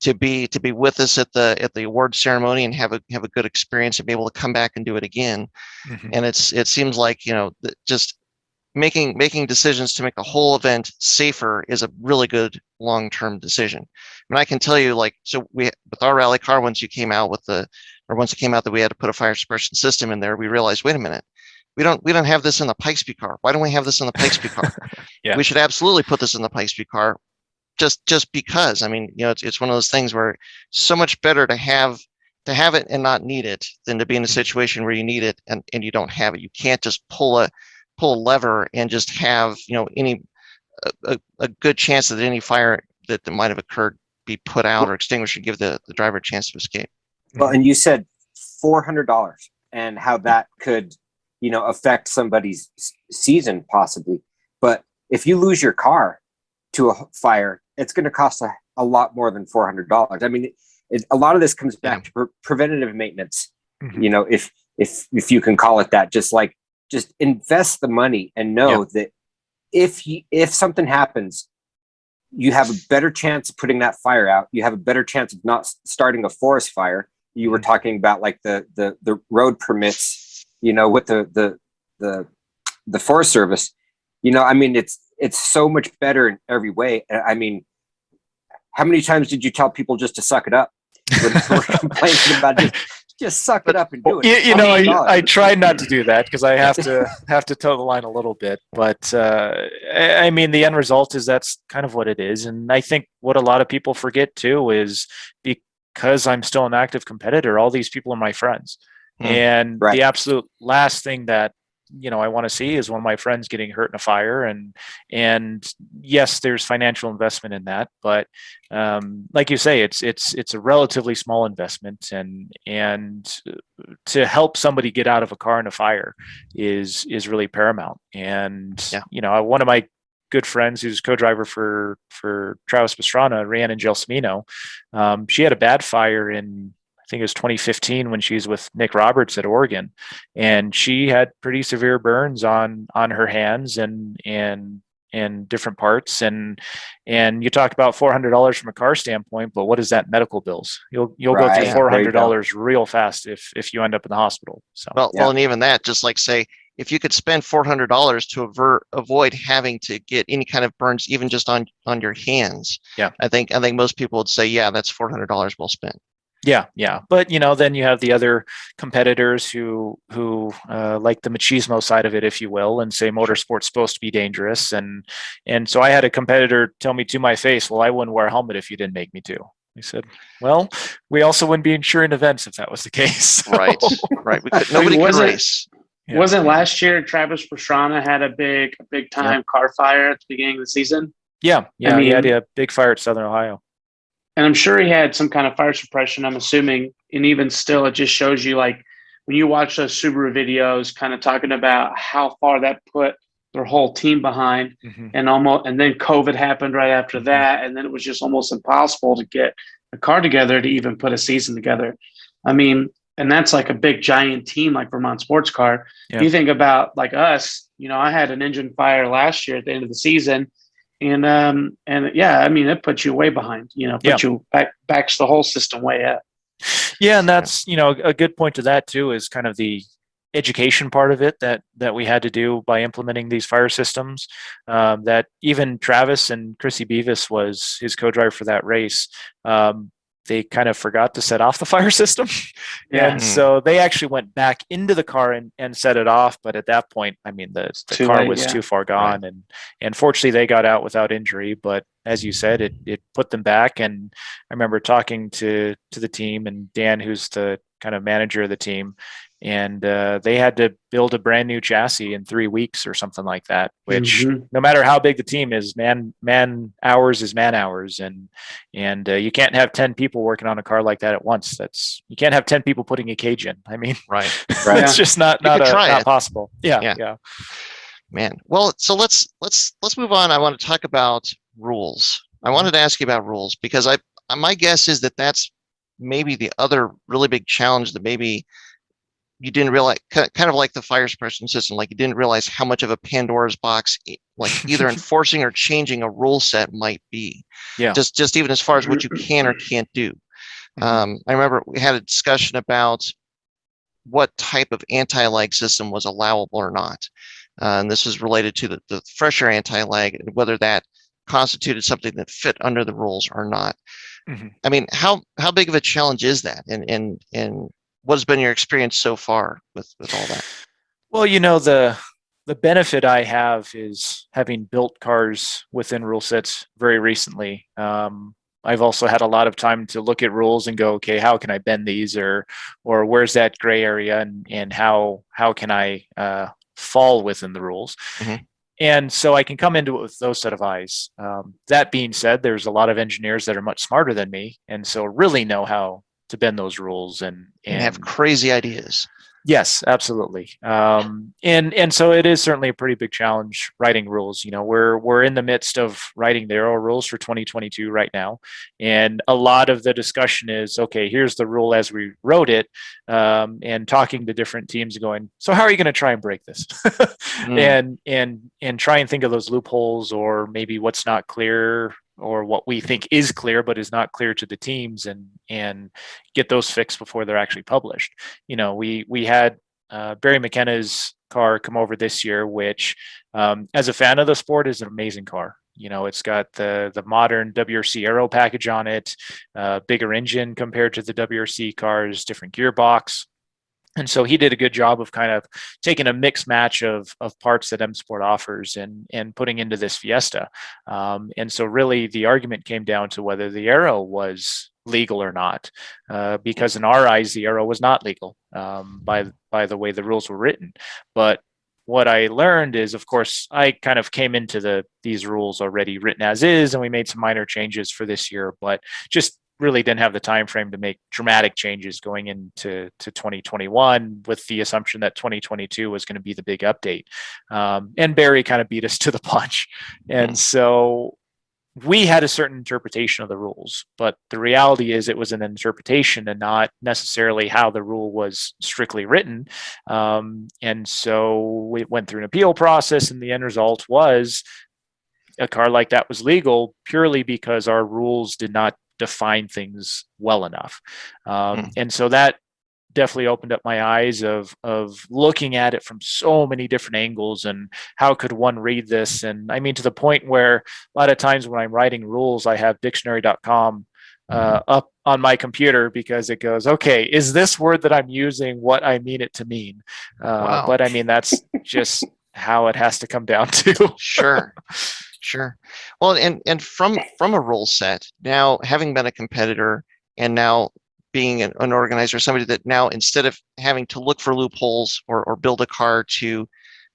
to be with us at the award ceremony and have a good experience and be able to come back and do it again. Mm-hmm. And it seems like, just making decisions to make the whole event safer is a really good long-term decision. I mean, I can tell you, like, so with our rally car, once it came out that we had to put a fire suppression system in there, we realized, wait a minute, we don't have this in the Pikespeed car. Why don't we have this in the Pikespeed car? Yeah. We should absolutely put this in the Pikespeed car, just because. I mean, it's one of those things where it's so much better to have it and not need it than to be in a situation where you need it and you don't have it. You can't just pull a lever and just have a good chance that any fire that might have occurred be put out or extinguished and give the driver a chance to escape. Well, and you said $400 and how that could affect somebody's season possibly. But if you lose your car to a fire, it's going to cost a lot more than $400. I mean, a lot of this comes back to preventative maintenance. Mm-hmm. If you can call it that, just invest the money and know that if something happens, you have a better chance of putting that fire out. You have a better chance of not starting a forest fire. You were talking about like the road permits, with the Forest Service. I mean, it's so much better in every way. I mean, how many times did you tell people just to suck it up when we're complaining about just suck it up and do it? I try not to do that because I have to toe the line a little bit. But I mean, the end result is that's kind of what it is. And I think what a lot of people forget too is, because I'm still an active competitor, all these people are my friends. And the absolute last thing that I want to see is one of my friends getting hurt in a fire, and yes, there's financial investment in that, but like you say, it's a relatively small investment, and to help somebody get out of a car in a fire is really paramount. And one of my good friends who's co-driver for Travis Pastrana, Rhiannon Gelsomino, she had a bad fire in, I think it was 2015, when she was with Nick Roberts at Oregon, and she had pretty severe burns on her hands and different parts. And you talk about $400 from a car standpoint, but what is that medical bills? You'll go through $400 real fast if you end up in the hospital. So well, and even that, just like say, if you could spend $400 to avoid having to get any kind of burns, even just on your hands, I think most people would say, yeah, that's $400 well spent. Yeah. But then you have the other competitors who like the machismo side of it, if you will, and say motorsport's supposed to be dangerous. And so I had a competitor tell me to my face, well, I wouldn't wear a helmet if you didn't make me to. I said, well, we also wouldn't be insuring events if that was the case. So. Right. Nobody could race. Yeah. Wasn't last year Travis Pastrana had a big time car fire at the beginning of the season? Yeah. I mean, he had a big fire at Southern Ohio. And I'm sure he had some kind of fire suppression, I'm assuming. And even still, it just shows you, like, when you watch those Subaru videos kind of talking about how far that put their whole team behind, and then COVID happened right after that. And then it was just almost impossible to get a car together to even put a season together. I mean, and that's like a big giant team like Vermont Sports Car. Yeah. You think about like us, I had an engine fire last year at the end of the season. And yeah, I mean, it puts you way behind, you backs the whole system way up. Yeah. And that's, a good point to that too, is kind of the education part of it that we had to do by implementing these fire systems, that even Travis and Chrissy Beavis was his co-driver for that race. They kind of forgot to set off the fire system. And so they actually went back into the car and set it off. But at that point, I mean, the car was too far gone. Right. And fortunately they got out without injury. But as you said, it put them back. And I remember talking to the team and Dan, who's the kind of manager of the team, and they had to build a brand new chassis in 3 weeks or something like that, which no matter how big the team is, man hours is man hours. And you can't have 10 people working on a car like that at once. You can't have 10 people putting a cage in. I mean, right. It's just not possible. Yeah. Man. Well, so let's move on. I want to talk about rules. I wanted to ask you about rules because my guess is that that's maybe the other really big challenge that maybe you didn't realize, kind of like the fire suppression system, like you didn't realize how much of a Pandora's box, like either enforcing or changing a rule set might be. Yeah. Just even as far as what you can or can't do. I remember we had a discussion about what type of anti-lag system was allowable or not. And this is related to the fresher anti-lag and whether that constituted something that fit under the rules or not. I mean, how big of a challenge is that? And what's been your experience so far with all that? Well, the benefit I have is having built cars within rule sets very recently. I've also had a lot of time to look at rules and go, okay, how can I bend these, or where's that gray area, and how can I fall within the rules? And so I can come into it with those set of eyes. That being said, there's a lot of engineers that are much smarter than me, and so really know how to bend those rules and have crazy ideas. Yes, absolutely. And so it is certainly a pretty big challenge writing rules. We're in the midst of writing the ARA rules for 2022 right now. And a lot of the discussion is, okay, here's the rule as we wrote it, and talking to different teams going, so how are you going to try and break this? And try and think of those loopholes, or maybe what's not clear, or what we think is clear but is not clear to the teams, and get those fixed before they're actually published. We had Barry McKenna's car come over this year, which as a fan of the sport is an amazing car. It's got the modern WRC Aero package on it, bigger engine compared to the WRC cars, different gearbox. And so he did a good job of kind of taking a mixed match of parts that M Sport offers and putting into this Fiesta. And so really the argument came down to whether the ARA was legal or not, because in our eyes, the ARA was not legal by the way the rules were written. But what I learned is, of course, I kind of came into these rules already written as is, and we made some minor changes for this year, but just really didn't have the time frame to make dramatic changes going into 2021 with the assumption that 2022 was going to be the big update. And Barry kind of beat us to the punch. And so we had a certain interpretation of the rules, but the reality is it was an interpretation and not necessarily how the rule was strictly written. And so we went through an appeal process, and the end result was a car like that was legal purely because our rules did not define things well enough. And so that definitely opened up my eyes of looking at it from so many different angles, and how could one read this? And I mean, to the point where a lot of times when I'm writing rules, I have dictionary.com up on my computer, because it goes, okay, is this word that I'm using what I mean it to mean? Wow. But I mean, that's just how it has to come down to. Sure. Well, and from a rule set, now having been a competitor and now being an organizer, somebody that now, instead of having to look for loopholes or build a car to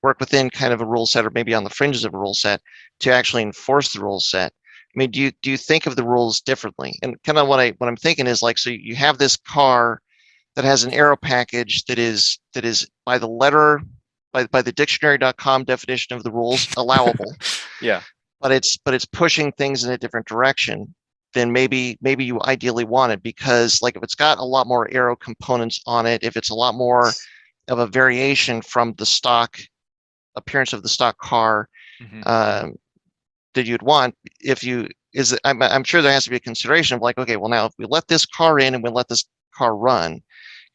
work within kind of a rule set, or maybe on the fringes of a rule set, to actually enforce the rule set. I mean, do you think of the rules differently? And kind of what I'm thinking is, like, so you have this car that has an aero package that is by the letter, by the dictionary.com definition of the rules, allowable. Yeah. But it's pushing things in a different direction than maybe you ideally wanted, because, like, if it's got a lot more aero components on it, if it's a lot more of a variation from the stock appearance of the stock car that you'd want, I'm sure there has to be a consideration of, like, okay, well, now if we let this car in and we let this car run,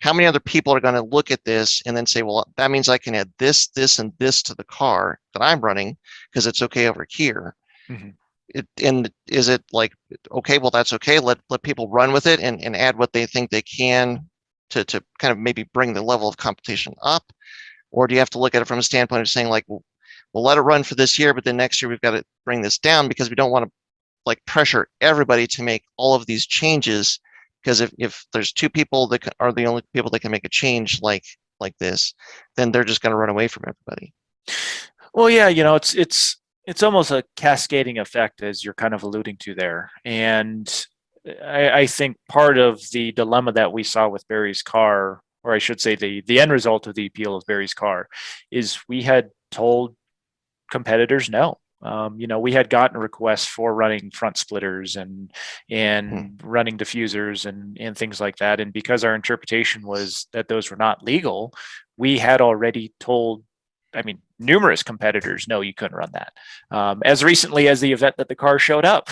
how many other people are going to look at this and then say, well, that means I can add this, and this to the car that I'm running because it's okay over here. And is it like, okay, well, that's okay, let people run with it and add what they think they can to kind of maybe bring the level of competition up? Or do you have to look at it from a standpoint of saying, like, well, we'll let it run for this year, but then next year we've got to bring this down, because we don't want to, like, pressure everybody to make all of these changes, because if there's two people that are the only people that can make a change like this, then they're just going to run away from everybody. Well, yeah, it's almost a cascading effect, as you're kind of alluding to there. And I think part of the dilemma that we saw with Barry's car, or I should say the end result of the appeal of Barry's car, is we had told competitors no. We had gotten requests for running front splitters and running diffusers and things like that. And because our interpretation was that those were not legal, we had already told, numerous competitors, no, you couldn't run that. As recently as the event that the car showed up,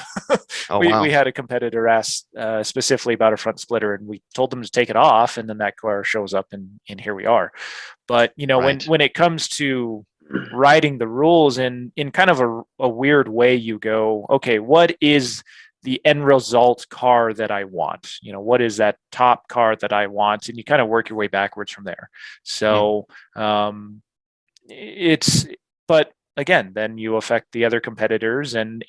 we had a competitor ask specifically about a front splitter, and we told them to take it off, and then that car shows up, and here we are. But when it comes to writing the rules in kind of a weird way, you go, okay, what is the end result car that I want? What is that top car that I want? And you kind of work your way backwards from there. So but again, then you affect the other competitors, and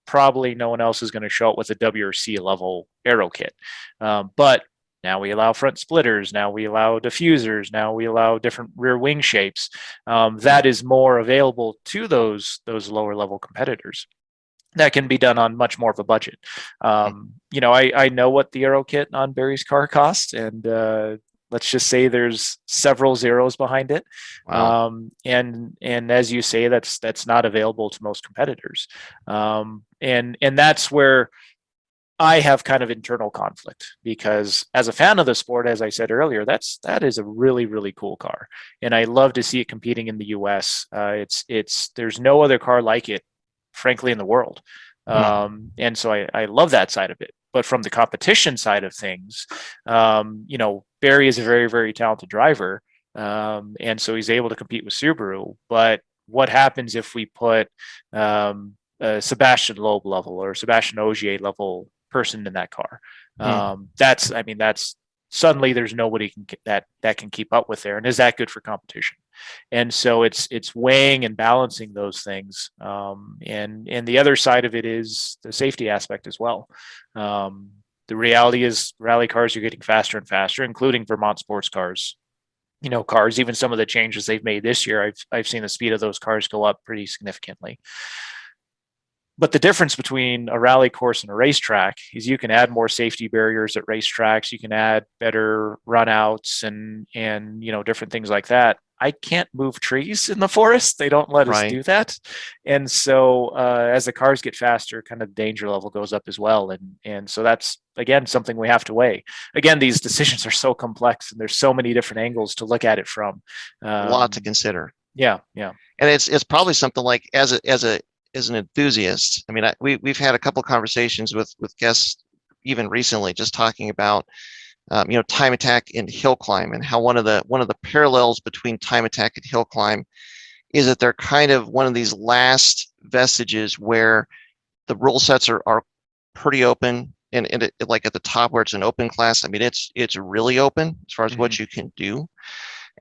probably no one else is going to show up with a WRC level aero kit. But now we allow front splitters. Now we allow diffusers. Now we allow different rear wing shapes. That is more available to those lower level competitors. That can be done on much more of a budget. I know what the aero kit on Barry's car costs, and let's just say there's several zeros behind it. Wow. And as you say, that's not available to most competitors. And that's where I have kind of internal conflict, because as a fan of the sport, as I said earlier, that is a really, really cool car, and I love to see it competing in the US. There's no other car like it, frankly, in the world. And so I love that side of it. But from the competition side of things, Barry is a very, very talented driver. And so he's able to compete with Subaru. But what happens if we put a Sebastian Loeb level or Sebastian Ogier level person in that car? That's suddenly there's nobody that can keep up with there. And is that good for competition? And so it's weighing and balancing those things. And the other side of it is the safety aspect as well. The reality is rally cars are getting faster and faster, including Vermont sports cars. cars, even some of the changes they've made this year, I've seen the speed of those cars go up pretty significantly. But the difference between a rally course and a racetrack is you can add more safety barriers at racetracks. You can add better runouts and different things like that. I can't move trees in the forest. They don't let us Right. do that. And so as the cars get faster, kind of danger level goes up as well. And so that's, again, something we have to weigh. Again, these decisions are so complex and there's so many different angles to look at it from. A lot to consider. Yeah. And it's probably something like as an enthusiast. I mean, we've had a couple conversations with guests even recently, just talking about time attack and hill climb, and how one of the parallels between time attack and hill climb is that they're kind of one of these last vestiges where the rule sets are pretty open, and like at the top where it's an open class. I mean, it's really open as far as what you can do.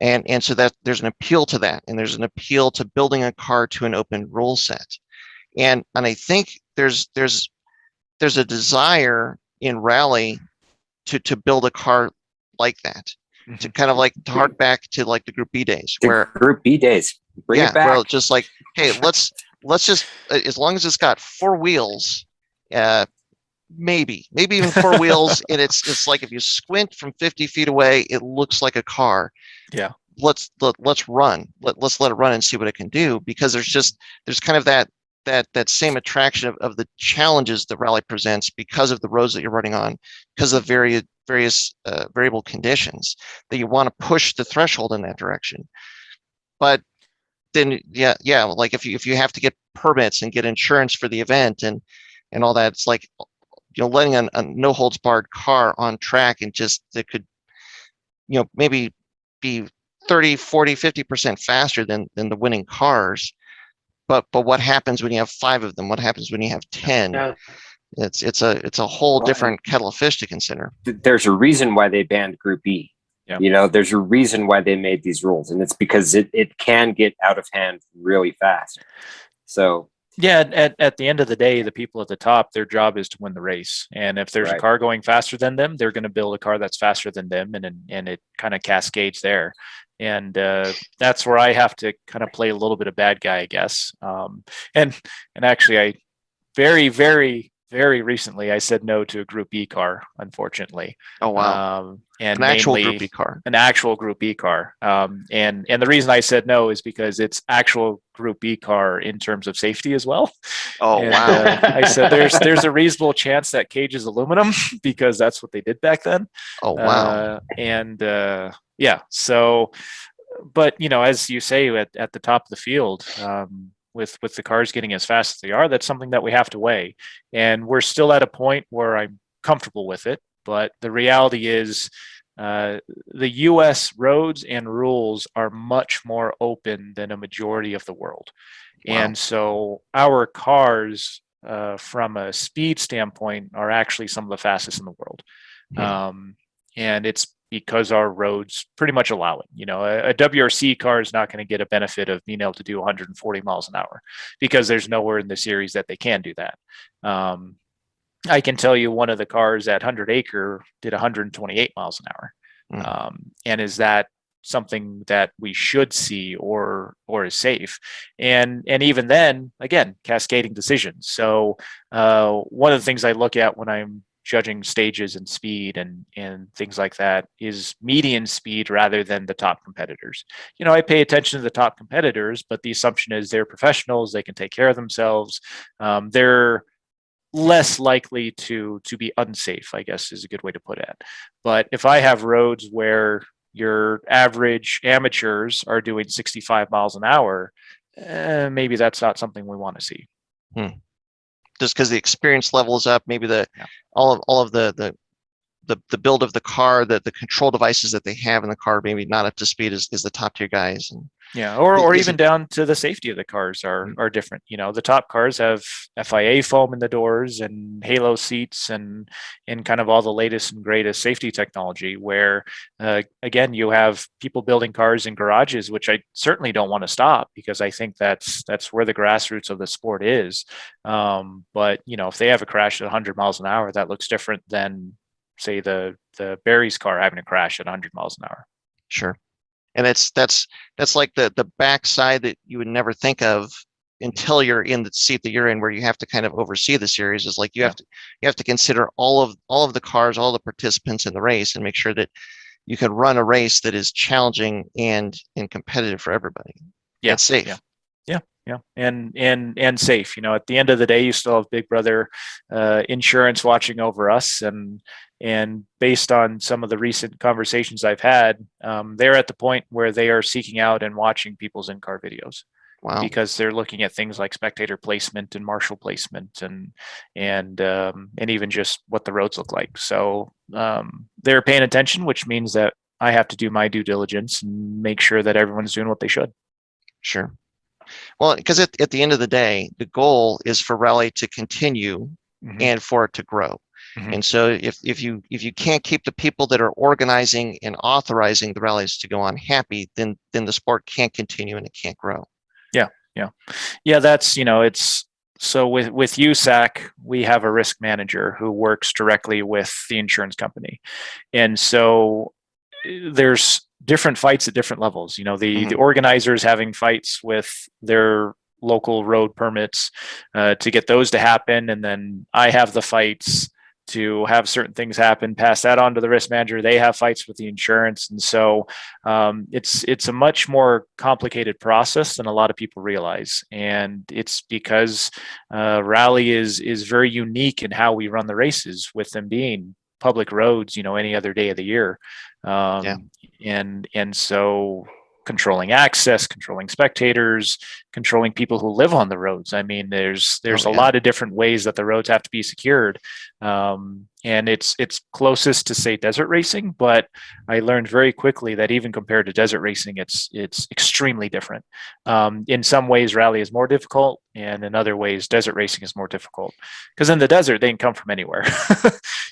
And so that there's an appeal to that, and there's an appeal to building a car to an open rule set. And I think there's a desire in rally to build a car like that, to kind of like to hark back to like the Group B days, where Group B days, bring it back. Well, just like, hey, let's just, as long as it's got 4 wheels, maybe even 4 wheels, and it's like if you squint from 50 feet away, it looks like a car. Yeah. Let's run. Let's let it run and see what it can do, because there's kind of that same attraction of the challenges that rally presents because of the roads that you're running on, because of various variable conditions, that you want to push the threshold in that direction. But then like if you have to get permits and get insurance for the event and all that, it's like letting a no holds barred car on track, and just that could maybe be 30, 40, 50% faster than the winning cars. But what happens when you have 5 of them? What happens when you have 10? Yeah. It's a whole different kettle of fish to consider. There's a reason why they banned Group E. Yeah. There's a reason why they made these rules, and it's because it can get out of hand really fast. So yeah, at the end of the day, the people at the top, their job is to win the race. And if there's a car going faster than them, they're going to build a car that's faster than them, and it kind of cascades there. And that's where I have to kind of play a little bit of bad guy, I guess. And actually, I very, very, very recently I said no to a Group E car, unfortunately. Oh wow! And an actual Group E car. An actual Group E car. And the reason I said no is because it's actual Group E car in terms of safety as well. Oh and, wow! I said there's a reasonable chance that cage is aluminum, because that's what they did back then. Oh wow! Yeah. So, but as you say, at the top of the field, with the cars getting as fast as they are, that's something that we have to weigh. And we're still at a point where I'm comfortable with it. But the reality is, the U.S. roads and rules are much more open than a majority of the world. Wow. And so our cars, from a speed standpoint, are actually some of the fastest in the world. And it's because our roads pretty much allow it. A WRC car is not going to get a benefit of being able to do 140 miles an hour, because there's nowhere in the series that they can do that. I can tell you one of the cars at 100 Acre did 128 miles an hour. And is that something that we should see or is safe? And even then, again, cascading decisions. So one of the things I look at when I'm judging stages and speed and things like that is median speed rather than the top competitors. I pay attention to the top competitors, but the assumption is they're professionals, they can take care of themselves. They're less likely to be unsafe, I guess is a good way to put it. But if I have roads where your average amateurs are doing 65 miles an hour, maybe that's not something we want to see. Just because the experience level is up, maybe all of the build of the car, the control devices that they have in the car, maybe not up to speed as the top tier guys. And or even down to the safety of the cars are different. The top cars have FIA foam in the doors and halo seats and kind of all the latest and greatest safety technology, where again, you have people building cars in garages, which I certainly don't want to stop, because I think that's where the grassroots of the sport is. But if they have a crash at 100 miles an hour, that looks different than, say, the Barry's car having a crash at 100 miles an hour. Sure. And that's like the backside that you would never think of until you're in the seat that you're in, where you have to kind of oversee the series. Is like you have to consider all of the cars, all the participants in the race, and make sure that you can run a race that is challenging and competitive for everybody. Yeah, It's safe. Yeah, and safe. At the end of the day, you still have Big Brother insurance watching over us, and based on some of the recent conversations I've had, they're at the point where they are seeking out and watching people's in-car videos. Wow. Because they're looking at things like spectator placement and marshal placement and even just what the roads look like. So they're paying attention, which means that I have to do my due diligence and make sure that everyone's doing what they should. Sure. Well, because at the end of the day, the goal is for rally to continue and for it to grow. And so if you can't keep the people that are organizing and authorizing the rallies to go on happy, then the sport can't continue and it can't grow. Yeah, that's, it's so with USAC, we have a risk manager who works directly with the insurance company. And so there's different fights at different levels. The organizers having fights with their local road permits to get those to happen. And then I have the fights to have certain things happen, pass that on to the risk manager. They have fights with the insurance. And so it's a much more complicated process than a lot of people realize. And it's because rally is very unique in how we run the races, with them being public roads, any other day of the year. And so controlling access, controlling spectators, controlling people who live on the roads. I mean, there's a lot of different ways that the roads have to be secured. And it's closest to, say, desert racing, but I learned very quickly that even compared to desert racing, it's extremely different. In some ways, rally is more difficult, and in other ways, desert racing is more difficult. Because in the desert, they can come from anywhere.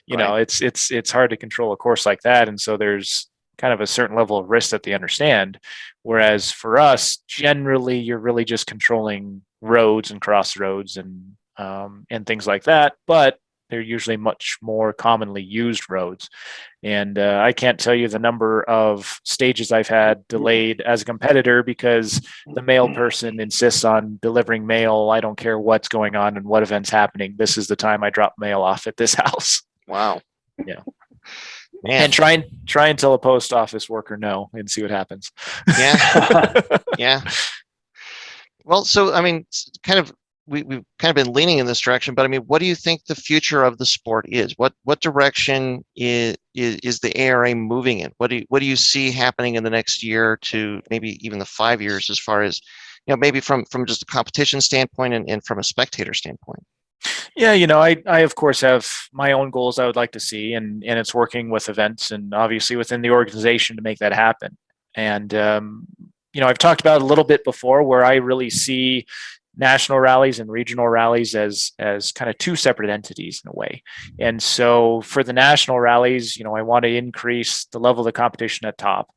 It's hard to control a course like that, and so there's kind of a certain level of risk that they understand. Whereas for us, generally, you're really just controlling roads and crossroads and things like that. But they're usually much more commonly used roads. And I can't tell you the number of stages I've had delayed as a competitor because the mail person insists on delivering mail. I don't care what's going on and what event's happening. This is the time I drop mail off at this house. Wow. Yeah. Man. And try and tell a post office worker no and see what happens. Yeah. Yeah. Well, so, I mean, we've kind of been leaning in this direction, but I mean, what do you think the future of the sport is? What direction is the ARA moving in? What do you see happening in the next year to maybe even the 5 years, as far as, maybe from just a competition standpoint and from a spectator standpoint? Yeah, I of course have my own goals I would like to see, and it's working with events and obviously within the organization to make that happen. And I've talked about it a little bit before, where I really see national rallies and regional rallies as kind of two separate entities in a way. And so for the national rallies, I want to increase the level of the competition at top,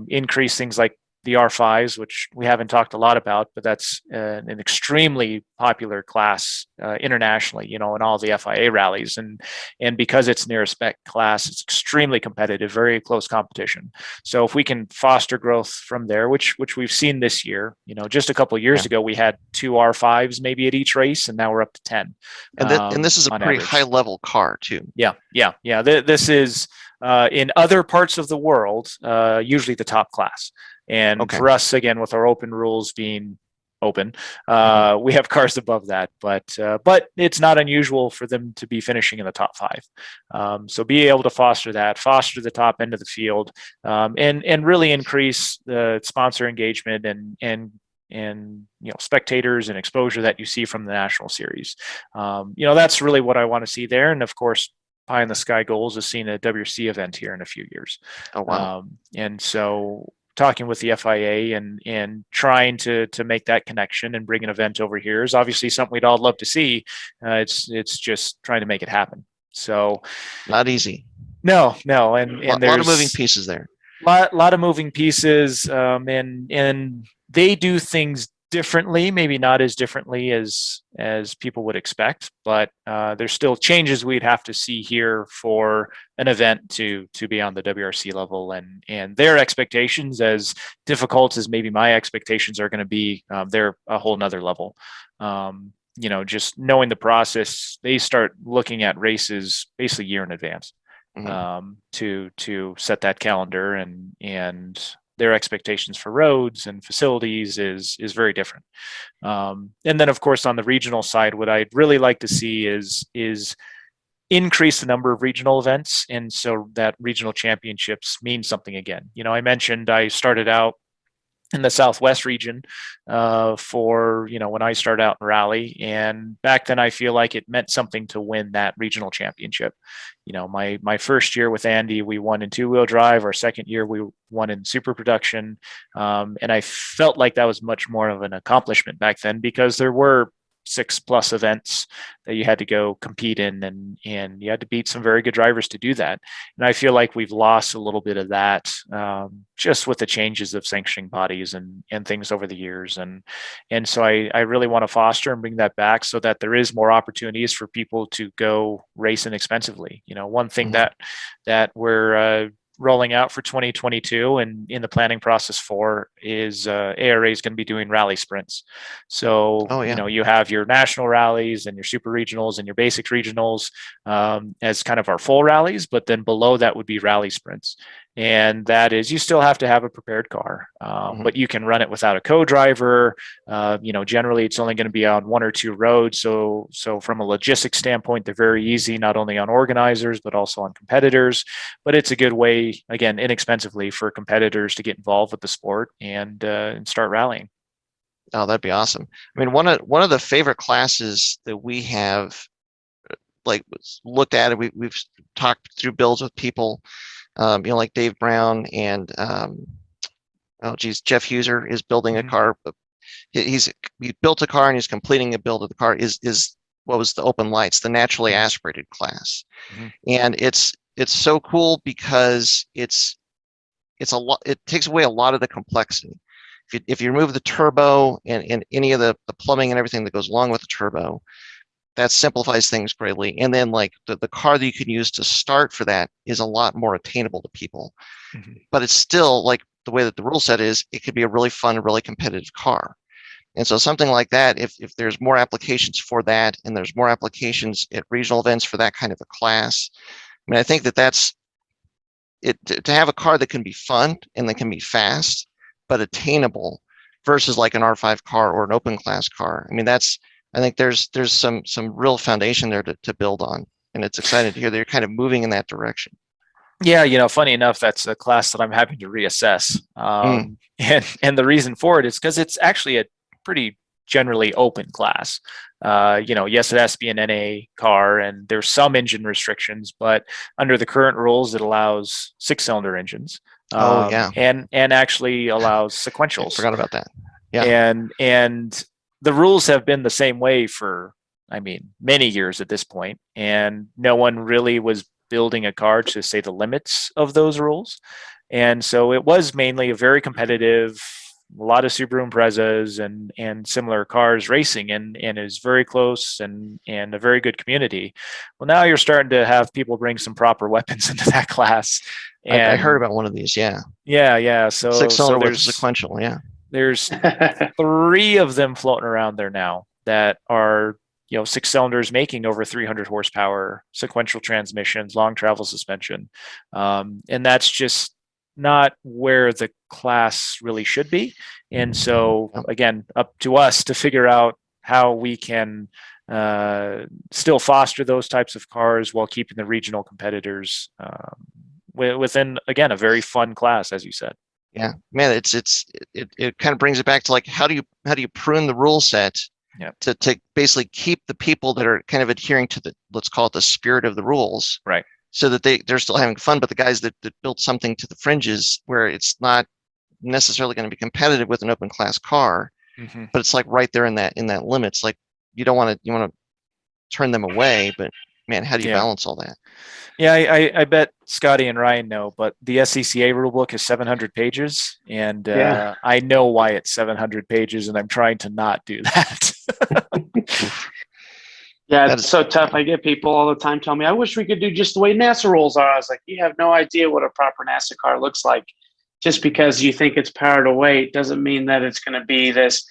increase things like the R5s, which we haven't talked a lot about, but that's an extremely popular class internationally, in all the FIA rallies. And because it's near a spec class, it's extremely competitive, very close competition. So if we can foster growth from there, which we've seen this year, just a couple of years ago, we had 2 R5s maybe at each race, and now we're up to 10. And this is a pretty high level car too. Yeah. This is in other parts of the world, usually the top class. And for us, again, with our open rules being open, we have cars above that, but it's not unusual for them to be finishing in the top 5. So be able to foster the top end of the field, and really increase the sponsor engagement and spectators and exposure that you see from the national series. That's really what I want to see there. And of course, pie in the sky goals is seeing a WRC event here in a few years. Oh, wow. And so talking with the FIA and trying to make that connection and bring an event over here is obviously something we'd all love to see. It's just trying to make it happen. So not easy. No. And there's a lot of moving pieces there. Lot of moving pieces. And they do things differently, maybe not as differently as people would expect, but there's still changes we'd have to see here for an event to be on the WRC level, and their expectations, as difficult as maybe my expectations are going to be, they're a whole nother level. Just knowing the process, they start looking at races basically a year in advance, to set that calendar, and their expectations for roads and facilities is very different. And then, of course, on the regional side, what I'd really like to see is increase the number of regional events, and so that regional championships mean something again. I mentioned I started out in the Southwest region for, when I started out in rally. And back then I feel like it meant something to win that regional championship. My first year with Andy, we won in two-wheel drive. Our second year, we won in super production. And I felt like that was much more of an accomplishment back then, because there were 6+ events that you had to go compete in, and you had to beat some very good drivers to do that. And I feel like we've lost a little bit of that, just with the changes of sanctioning bodies and things over the years. And so I really want to foster and bring that back, so that there is more opportunities for people to go race inexpensively. One thing that we're rolling out for 2022 and in the planning process for is ARA is going to be doing rally sprints. So, you have your national rallies and your super regionals and your basic regionals as kind of our full rallies, but then below that would be rally sprints. And that is, you still have to have a prepared car, but you can run it without a co-driver. Generally it's only going to be on one or two roads. So from a logistics standpoint, they're very easy, not only on organizers, but also on competitors. But it's a good way, again, inexpensively, for competitors to get involved with the sport and start rallying. Oh, that'd be awesome. I mean, one of the favorite classes that we have, like, looked at it, we've talked through builds with people, like Dave Brown and Jeff Huser is building a car. He built a car and he's completing a build of the car. Is what was the open lights, the naturally aspirated class, and it's so cool because it's a lot. It takes away a lot of the complexity. If you remove the turbo and any of the plumbing and everything that goes along with the turbo, that simplifies things greatly. And then, like, the car that you can use to start for that is a lot more attainable to people. But it's still, like, the way that the rule set is, it could be a really fun, really competitive car. And so something like that, if there's more applications for that, and there's more applications at regional events for that kind of a class, I mean, I think that's it, to have a car that can be fun and that can be fast but attainable, versus like an R5 car or an open class car. I mean, I think there's some real foundation there to build on, and it's exciting to hear that you're kind of moving in that direction. Yeah, funny enough, that's a class that I'm having to reassess. And the reason for it is because it's actually a pretty generally open class. Yes, it has to be an NA car, and there's some engine restrictions, but under the current rules, it allows 6-cylinder engines. And actually allows sequentials. I forgot about that. Yeah. And the rules have been the same way for, many years at this point, and no one really was building a car to say the limits of those rules. And so it was mainly a very competitive, a lot of Subaru Imprezas and similar cars racing, and is very close and a very good community. Well, now you're starting to have people bring some proper weapons into that class. And I heard about one of these. Yeah. So 6-cylinder with sequential. Yeah. There's 3 of them floating around there now that are, 6 cylinders making over 300 horsepower, sequential transmissions, long travel suspension. And that's just not where the class really should be. And so, again, up to us to figure out how we can still foster those types of cars while keeping the regional competitors within, again, a very fun class, as you said. Yeah, man, it kind of brings it back to, like, how do you prune the rule set to basically keep the people that are kind of adhering to the, let's call it, the spirit of the rules, right? So that they're still having fun, but the guys that built something to the fringes where it's not necessarily going to be competitive with an open class car, but it's like right there in that limits. Like, you want to turn them away, but man, how do you Yeah. balance all that? Yeah, I bet Scotty and Ryan know, but the SCCA rulebook is 700 pages, and Yeah. I know why it's 700 pages, and I'm trying to not do that. Yeah, That it's is, so tough. I get people all the time tell me, I wish we could do just the way NASA rules are. I was like, you have no idea what a proper NASA car looks like. Just because you think it's power to weight doesn't mean that it's going to be this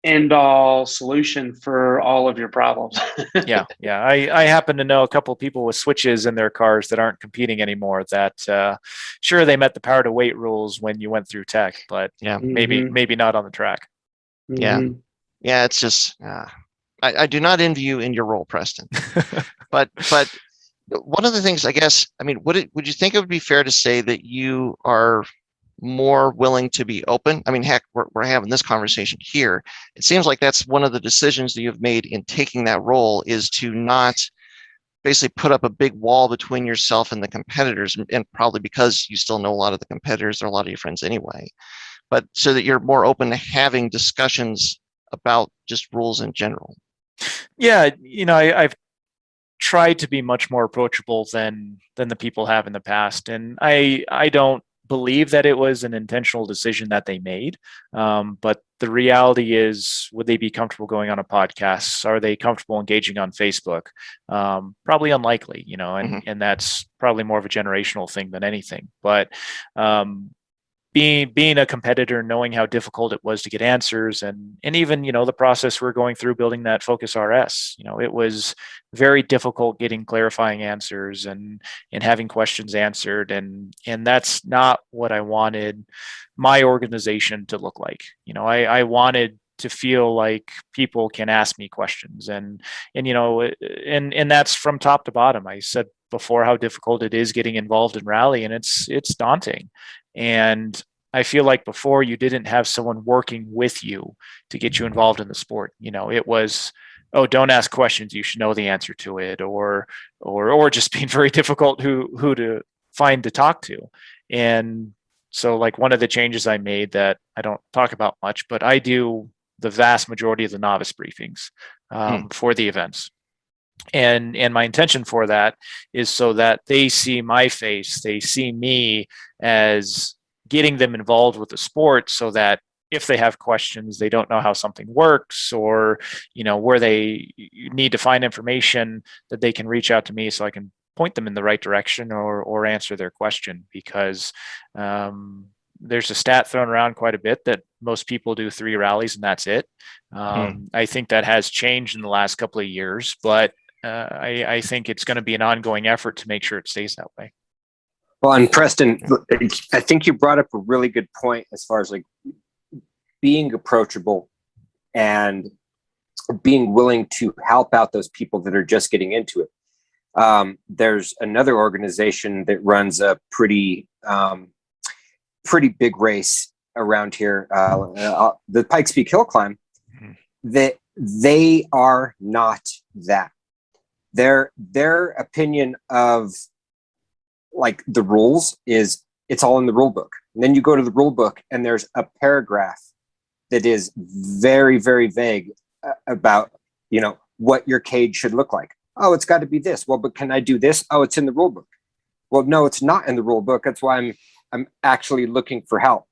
end all solution for all of your problems. Yeah. I happen to know a couple of people with switches in their cars that aren't competing anymore. That sure, they met the power to weight rules when you went through tech, but yeah, maybe not on the track. yeah, Mhm. yeah. It's just, I do not envy you in your role, Preston. But one of the things, I guess, I mean, would you think it would be fair to say that you are more willing to be open? I mean, heck, we're having this conversation here. It seems like that's one of the decisions that you've made in taking that role, is to not basically put up a big wall between yourself and the competitors, and probably because you still know a lot of the competitors, they're a lot of your friends anyway, but so that you're more open to having discussions about just rules in general. Yeah, I've tried to be much more approachable than the people have in the past, and I don't believe that it was an intentional decision that they made. But the reality is, would they be comfortable going on a podcast? Are they comfortable engaging on Facebook? Probably unlikely, and that's probably more of a generational thing than anything. But being a competitor, knowing how difficult it was to get answers, and even the process we're going through building that Focus RS, it was very difficult getting clarifying answers and having questions answered, and that's not what I wanted my organization to look like. I wanted to feel like people can ask me questions, and that's from top to bottom. I said before how difficult it is getting involved in rally, and it's daunting. And I feel like before, you didn't have someone working with you to get you involved in the sport. It was, oh, don't ask questions, you should know the answer to it, or just being very difficult who to find to talk to. And so, like, one of the changes I made that I don't talk about much, but I do the vast majority of the novice briefings for the events. And my intention for that is so that they see my face, they see me as getting them involved with the sport, so that if they have questions, they don't know how something works, or where they need to find information, that they can reach out to me so I can point them in the right direction, or answer their question. Because there's a stat thrown around quite a bit that most people do 3 rallies and that's it. I think that has changed in the last couple of years, but I think it's going to be an ongoing effort to make sure it stays that way. Well, and Preston, I think you brought up a really good point as far as like being approachable and being willing to help out those people that are just getting into it. There's another organization that runs a pretty big race around here, the Pikes Peak Hill Climb. That they are not that. Their opinion of like the rules is it's all in the rule book. And then you go to the rule book and there's a paragraph that is very, very vague about, what your cage should look like. Oh, it's got to be this. Well, but can I do this? Oh, it's in the rule book. Well, no, it's not in the rule book. That's why I'm actually looking for help.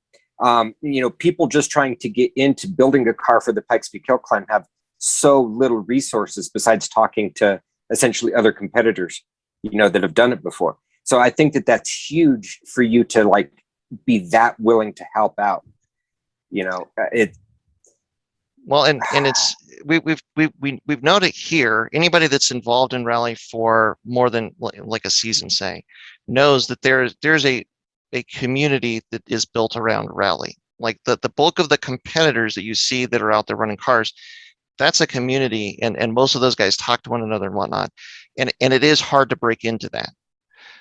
People just trying to get into building a car for the Pikes Peak Hill Climb have so little resources besides talking to essentially other competitors, that have done it before. So I think that that's huge for you to like be that willing to help out. It. Well, and it's we've noted here, anybody that's involved in rally for more than like a season, say, knows that there's a community that is built around rally. Like the bulk of the competitors that you see that are out there running cars, that's a community, and most of those guys talk to one another and whatnot, and it is hard to break into that.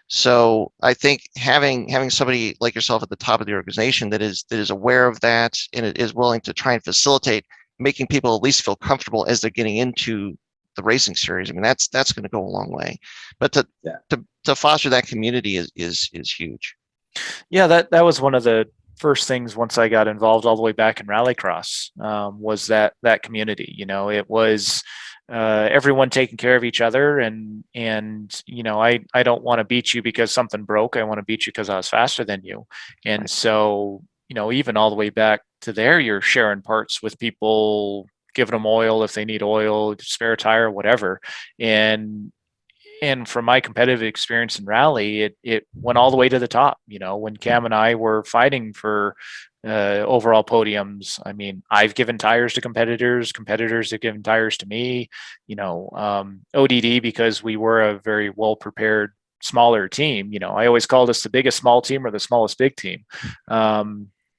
So I think having somebody like yourself at the top of the organization that is aware of that, and it is willing to try and facilitate making people at least feel comfortable as they're getting into the racing series. I mean, that's going to go a long way. But to foster that community is huge. Yeah, that was one of the first things once I got involved all the way back in rallycross was that community. It was everyone taking care of each other, and I don't want to beat you because something broke. I want to beat you because I was faster than you. And so even all the way back to there, you're sharing parts with people, giving them oil if they need oil, spare tire, whatever. And from my competitive experience in rally, it went all the way to the top. When Cam and I were fighting for overall podiums, I mean, I've given tires to competitors have given tires to me. ODD, because we were a very well prepared smaller team. I always called us the biggest small team or the smallest big team.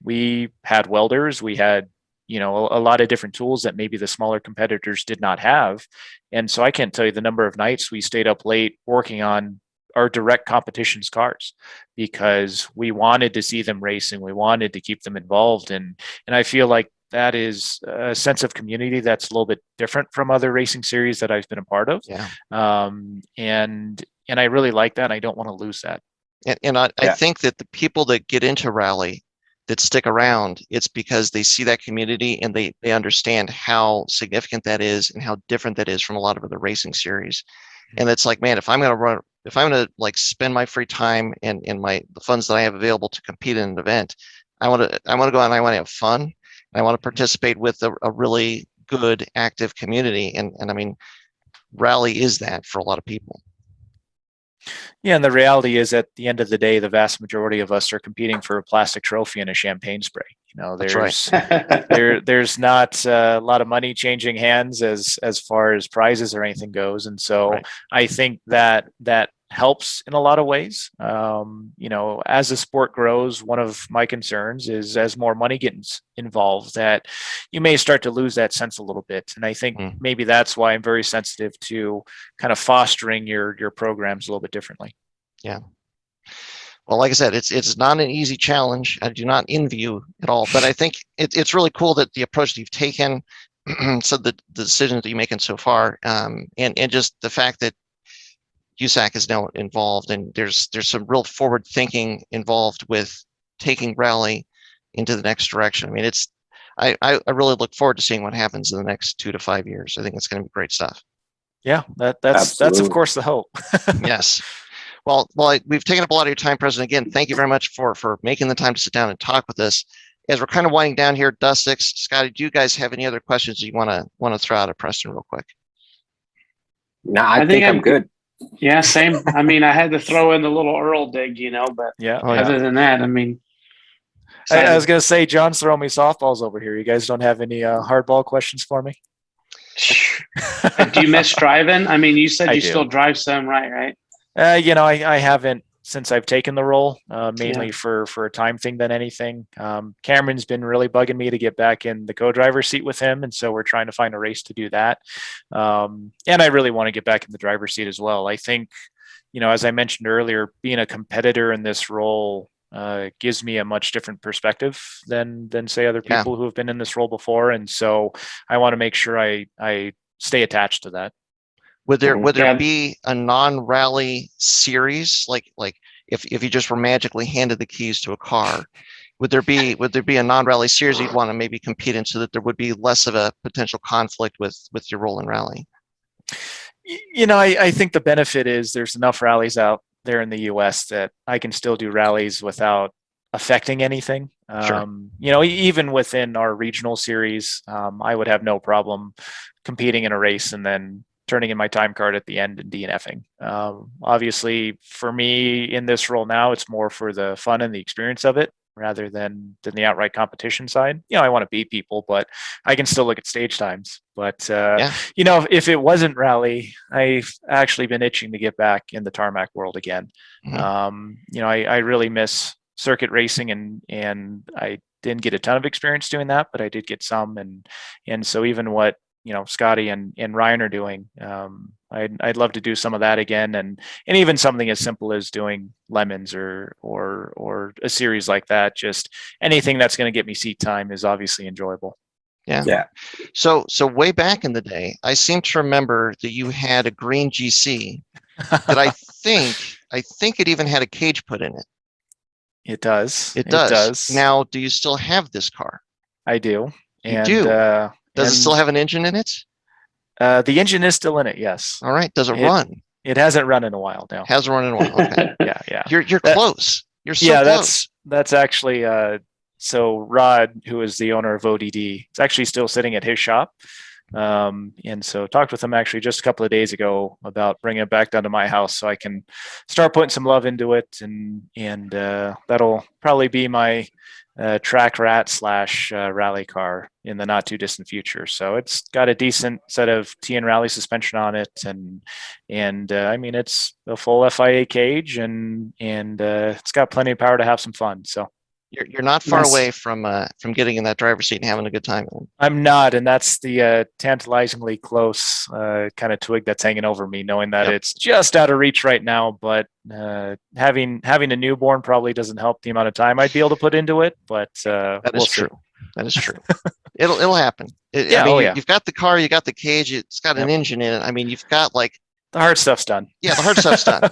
We had welders, we had a lot of different tools that maybe the smaller competitors did not have. And so I can't tell you the number of nights we stayed up late working on our direct competition's cars because we wanted to see them racing. We wanted to keep them involved. And I feel like that is a sense of community that's a little bit different from other racing series that I've been a part of. Yeah. And I really like that. I don't want to lose that. And I think that the people that get into rally that stick around, it's because they see that community and they understand how significant that is and how different that is from a lot of other racing series. And it's like, man, if I'm going to like spend my free time and the funds that I have available to compete in an event, I want to go out and I want to have fun. And I want to participate with a really good, active community. And I mean, rally is that for a lot of people. Yeah, and the reality is, at the end of the day, the vast majority of us are competing for a plastic trophy and a champagne spray. There's not a lot of money changing hands as far as prizes or anything goes, and so I think that helps in a lot of ways. As the sport grows, one of my concerns is as more money gets involved, that you may start to lose that sense a little bit. And I think maybe that's why I'm very sensitive to kind of fostering your programs a little bit differently. Yeah. Well, like I said, it's not an easy challenge. I do not envy you at all, but I think it's really cool that the approach that you've taken, so the decisions that you're making so far, and just the fact that USAC is now involved, and there's some real forward thinking involved with taking rally into the next direction. I mean, I really look forward to seeing what happens in the next 2 to 5 years. I think it's going to be great stuff. Yeah, that's of course the hope. Yes. Well, we've taken up a lot of your time, President. Again, thank you very much for making the time to sit down and talk with us. As we're kind of winding down here, Dustix, Scotty, do you guys have any other questions you want to throw out at Preston real quick? No, I think I'm good. Yeah, same. I mean, I had to throw in the little Earl dig, but other than that, I mean. I was going to say, John's throwing me softballs over here. You guys don't have any hardball questions for me? Do you miss driving? I mean, you said you still drive some, right? I haven't since I've taken the role, mainly for a time thing than anything. Cameron's been really bugging me to get back in the co-driver seat with him, and so we're trying to find a race to do that. And I really want to get back in the driver's seat as well. I think, as I mentioned earlier, being a competitor in this role gives me a much different perspective than say other people who have been in this role before, and so I want to make sure I stay attached to that. Would there be a non-rally series, like if you just were magically handed the keys to a car, would there be a non-rally series you'd want to maybe compete in so that there would be less of a potential conflict with your role in rally? I think the benefit is there's enough rallies out there in the US that I can still do rallies without affecting anything. Sure. Even within our regional series, I would have no problem competing in a race and then turning in my time card at the end and DNFing. Obviously, for me in this role now, it's more for the fun and the experience of it rather than the outright competition side. I want to beat people, but I can still look at stage times. But, if it wasn't rally, I've actually been itching to get back in the tarmac world again. Mm-hmm. I really miss circuit racing and I didn't get a ton of experience doing that, but I did get some. And so even what, Scotty and Ryan are doing, I'd love to do some of that again, and even something as simple as doing lemons or a series like that. Just anything that's going to get me seat time is obviously enjoyable. Yeah. So way back in the day, I seem to remember that you had a green GC that I think it even had a cage put in it. It does. It does. Now, do you still have this car? I do. You And, do. Does it still have an engine in it? The engine is still in it, yes. All right. Does it run? It hasn't run in a while now. Hasn't run in a while. Okay. Yeah. You're close. You're so close. That's actually so Rod, who is the owner of ODD, it's actually still sitting at his shop. And so talked with him actually just a couple of days ago about bringing it back down to my house so I can start putting some love into it, and that'll probably be my track rat / rally car in the not too distant future. So it's got a decent set of TN rally suspension on it, and I mean it's a full FIA cage, and it's got plenty of power to have some fun. So. You're not far away from getting in that driver's seat and having a good time. I'm not, and that's the tantalizingly close kind of twig that's hanging over me, knowing that it's just out of reach right now. But having a newborn probably doesn't help the amount of time I'd be able to put into it. But that is true. That is true. It'll happen. You've got the car, you got the cage, it's got an engine in it. I mean, you've got like the hard stuff's done. Yeah, the hard stuff's done.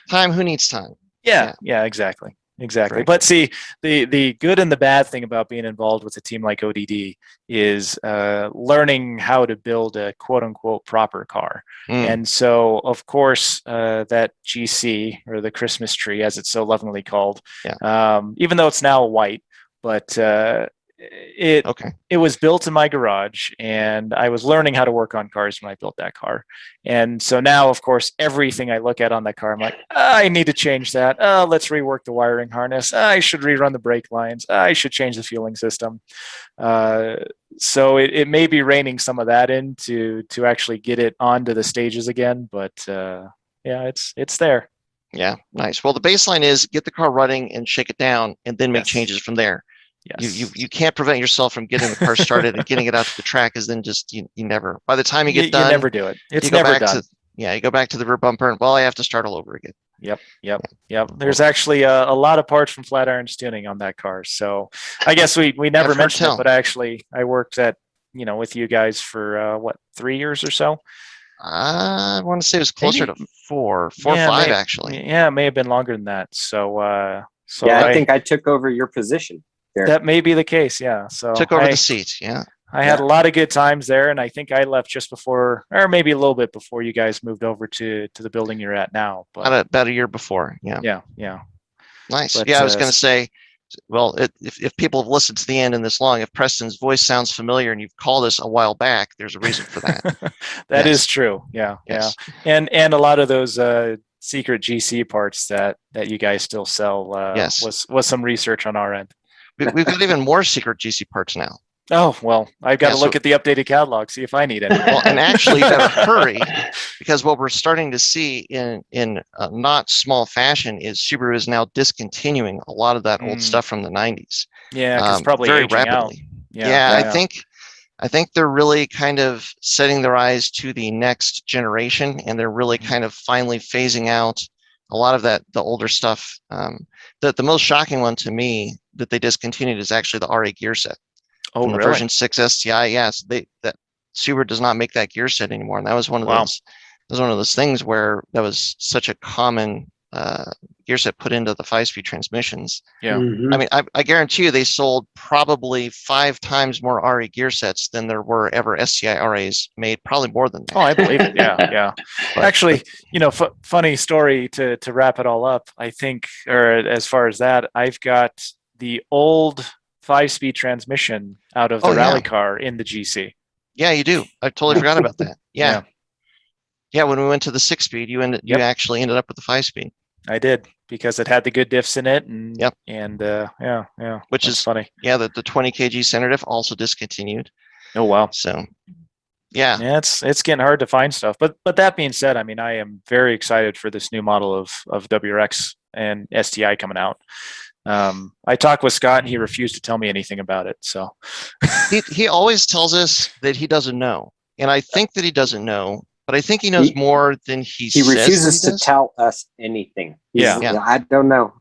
Time. Who needs time? Yeah, exactly. Exactly. But see, the good and the bad thing about being involved with a team like ODD is learning how to build a quote unquote proper car. And so, of course, that GC, or the Christmas tree, as it's so lovingly called, even though it's now white, but it was built in my garage, and I was learning how to work on cars when I built that car. And so now, of course, everything I look at on that car, I'm like, I need to change that. Let's rework the wiring harness. I should rerun the brake lines. I should change the fueling system. So it may be reining some of that in to actually get it onto the stages again. But it's there. Yeah, nice. Well, the baseline is get the car running and shake it down, and then make changes from there. Yes. You can't prevent yourself from getting the car started and getting it out to the track, because then just you never, by the time you get done, you never do it. It's never done. You go back to the rear bumper and I have to start all over again. Yep. There's actually a lot of parts from Flatirons tuning on that car. So I guess we never mentioned it, but I worked with you guys for 3 years or so. I want to say it was closer to four or five, actually. Yeah, it may have been longer than that. So I think I took over your position there. That may be the case. Yeah. So took over the seat. Yeah. I had a lot of good times there, and I think I left just before, or maybe a little bit before, you guys moved over to the building you're at now. But about a year before. Yeah. Nice. But, I was going to say, well, if people have listened to the end and this long, if Preston's voice sounds familiar and you've called us a while back, there's a reason for that. That is true. Yeah. And a lot of those secret GC parts that you guys still sell was some research on our end. We've got even more secret GC parts now. Oh, well, I've got to look at the updated catalog, see if I need it. Well, and actually, you better hurry, because what we're starting to see in not small fashion is Subaru is now discontinuing a lot of that old stuff from the 90s. Yeah, because probably very aging rapidly. Out. Yeah, I think they're really kind of setting their eyes to the next generation, and they're really kind of finally phasing out a lot of the older stuff. The most shocking one to me that they discontinued is actually the ARA gear set. Oh, from the really? version 6 STI. Yes, that Subaru does not make that gear set anymore, and that was one of those. That was one of those things where that was such a common gear set put into the 5-speed transmissions. Yeah. I mean, I guarantee you they sold probably 5 times more ARA gear sets than there were ever STI RAs made. Probably more than that. Oh, I believe it. Yeah. But, actually, funny story to wrap it all up. I think, or as far as that, I've got the old 5-speed transmission out of the rally car in the GC. Yeah, you do. I totally forgot about that. Yeah. When we went to the 6-speed, you actually ended up with the 5-speed. I did, because it had the good diffs in it, and which is funny. Yeah, the 20 kg center diff also discontinued. Oh wow. So yeah, it's getting hard to find stuff. But that being said, I mean, I am very excited for this new model of WRX and STI coming out. I talked with Scott, and he refused to tell me anything about it. So he always tells us that he doesn't know, and I think that he doesn't know, but I think he knows more than he says. He refuses to tell us anything. I don't know.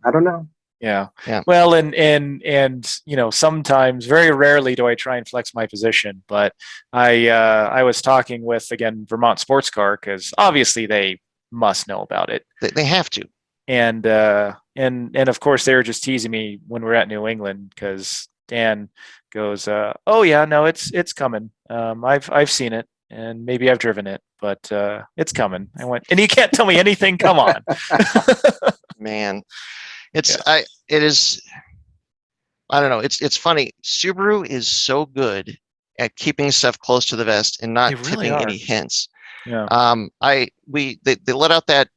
Yeah. Well, and sometimes, very rarely, do I try and flex my position. But I was talking with, again, Vermont Sports Car, because obviously they must know about it. They have to. and of course they were just teasing me when we were at New England, because Dan goes, "Oh yeah, no, it's coming. I've seen it, and maybe I've driven it, but it's coming." I went, "And you can't tell me anything? Come on." Man, it is. I don't know. It's funny. Subaru is so good at keeping stuff close to the vest and not They really tipping are. any hints. Yeah. They let out that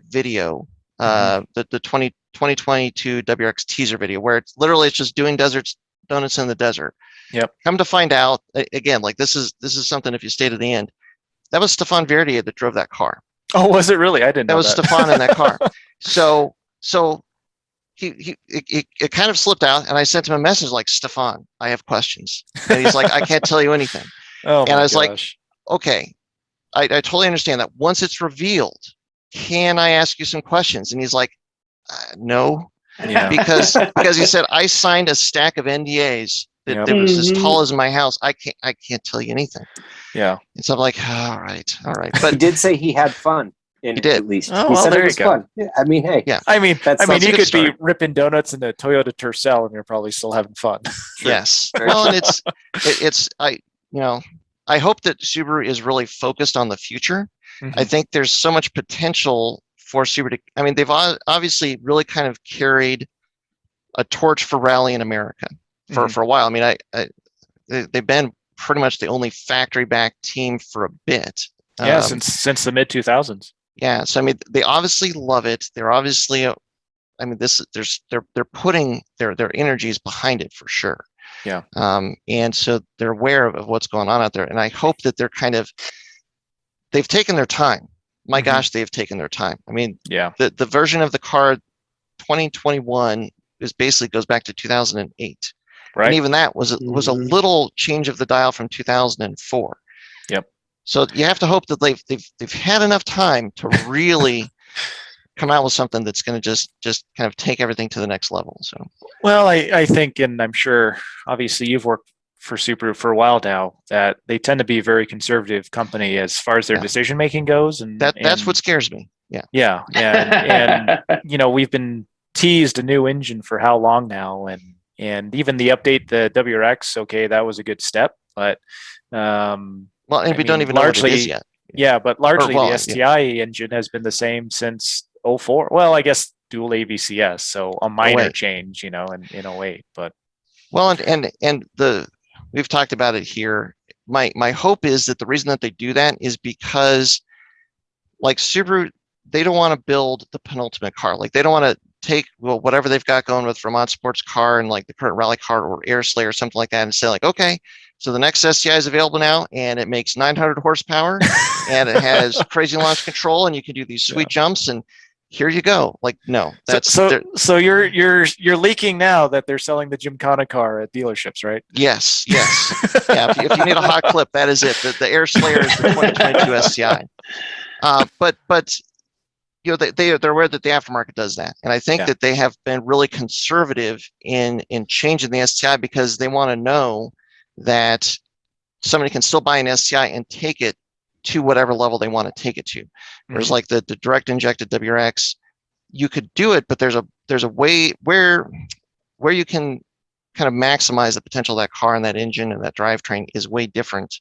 video, Mhm. the 2022 WRX teaser video, where it's literally just doing donuts in the desert. Yep. Come to find out, again, like this is something, if you stay to the end, that was Stefan Verdier that drove that car. Oh, was it really? I didn't That know was that. Stefan in that car. So it kind of slipped out, and I sent him a message like, "Stefan, I have questions," and he's like, "I can't tell you anything." Oh And my I was like, gosh. "Okay, I totally understand that. Once it's revealed, can I ask you some questions?" And he's like, "No," Yeah. because he said, "I signed a stack of NDAs that, Yep. that was as Mhm. tall as my house. I can't tell you anything." Yeah. And so I'm like, all right. He But did say he had fun in He it, did. at least. Oh, He well, said there it you was go. fun. Yeah, I mean, hey, Yeah. I mean, That's you good could start. be ripping donuts in a Toyota Tercel and you're probably still having fun. yes, Very well, and I hope that Subaru is really focused on the future. I Mhm. think there's so much potential for Subaru to. I mean, they've obviously really kind of carried a torch for rally in America for Mhm. a while. I mean, they've been pretty much the only factory-backed team for a bit. Yeah, since the mid 2000s. Yeah, so I mean, they obviously love it. They're obviously, I mean, they're putting their energies behind it for sure. Yeah. And so they're aware of what's going on out there, and I hope that they've taken their time. My Mhm. gosh, they've taken their time. I mean, Yeah. the version of the car 2021 basically goes back to 2008. And Right. even that was a Mhm. little change of the dial from 2004. Yep. So you have to hope that they've had enough time to really come out with something that's going to just kind of take everything to the next level. So Well, I think, and I'm sure, obviously, you've worked for Subaru for a while now, that they tend to be a very conservative company as far as their Yeah. decision making goes, that's what scares me. Yeah. yeah, and we've been teased a new engine for how long now, and even the update, the WRX, okay, that was a good step, but Well, and I we don't mean, even know what it is largely, yet. yeah, but largely well, the yeah. STI engine has been the same since '04. Well, I guess dual AVCS, so a minor 08. change, in '08, but Well, and we've talked about it here. My hope is that the reason that they do that is because, like Subaru, they don't want to build the penultimate car. Like they don't want to take whatever they've got going with Vermont Sports Car and like the current rally car or Air Slayer or something like that, and say like, okay, so the next STI is available now, and it makes 900 horsepower, and it has crazy launch control, and you can do these sweet jumps, and here you go. Like, no, so you're leaking now that they're selling the Gymkhana car at dealerships, right? yes. Yeah, if you need a hot clip, that is it. The Air Slayer is the 2022 STI. But they're aware that the aftermarket does that, and I think that they have been really conservative in changing the STI because they want to know that somebody can still buy an STI and take it to whatever level they want to take it to. Whereas like the direct injected WRX, you could do it, but there's a way where you can kind of maximize the potential of that car and that engine and that drivetrain is way different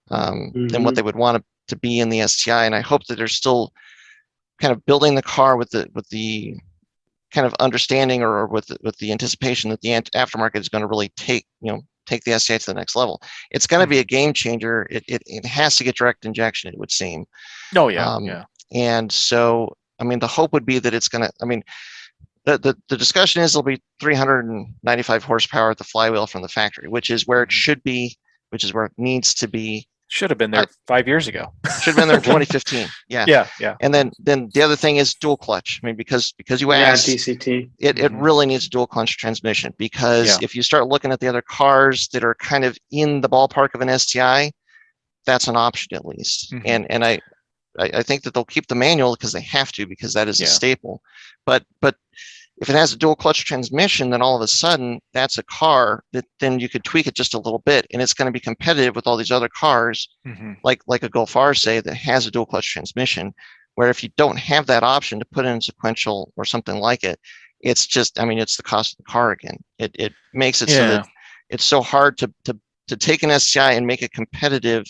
than what they would want to be in the STI. And I hope that they're still kind of building the car with the kind of understanding or with the anticipation that the aftermarket is going to really take the STI to the next level. It's going to be a game changer. It has to get direct injection, it would seem. Oh yeah. And so, I mean, the hope would be that it's going to. I mean, the discussion is there'll be 395 horsepower at the flywheel from the factory, which is where it should be, which is where it needs to be. Should have been there 5 years ago. Should have been there in 2015. Yeah. Yeah. And then the other thing is dual clutch. I mean, because you asked, DCT. it really needs a dual clutch transmission because if you start looking at the other cars that are kind of in the ballpark of an STI, that's an option at least. And I think that they'll keep the manual because they have to, because that is a staple. But if it has a dual clutch transmission, then all of a sudden that's a car that then you could tweak it just a little bit, and it's going to be competitive with all these other cars, like a Golf R, say, that has a dual clutch transmission, Where if you don't have that option to put in sequential or something like it, it's just, I mean, it's the cost of the car again. It makes it so that it's so hard to take an STI and make it competitive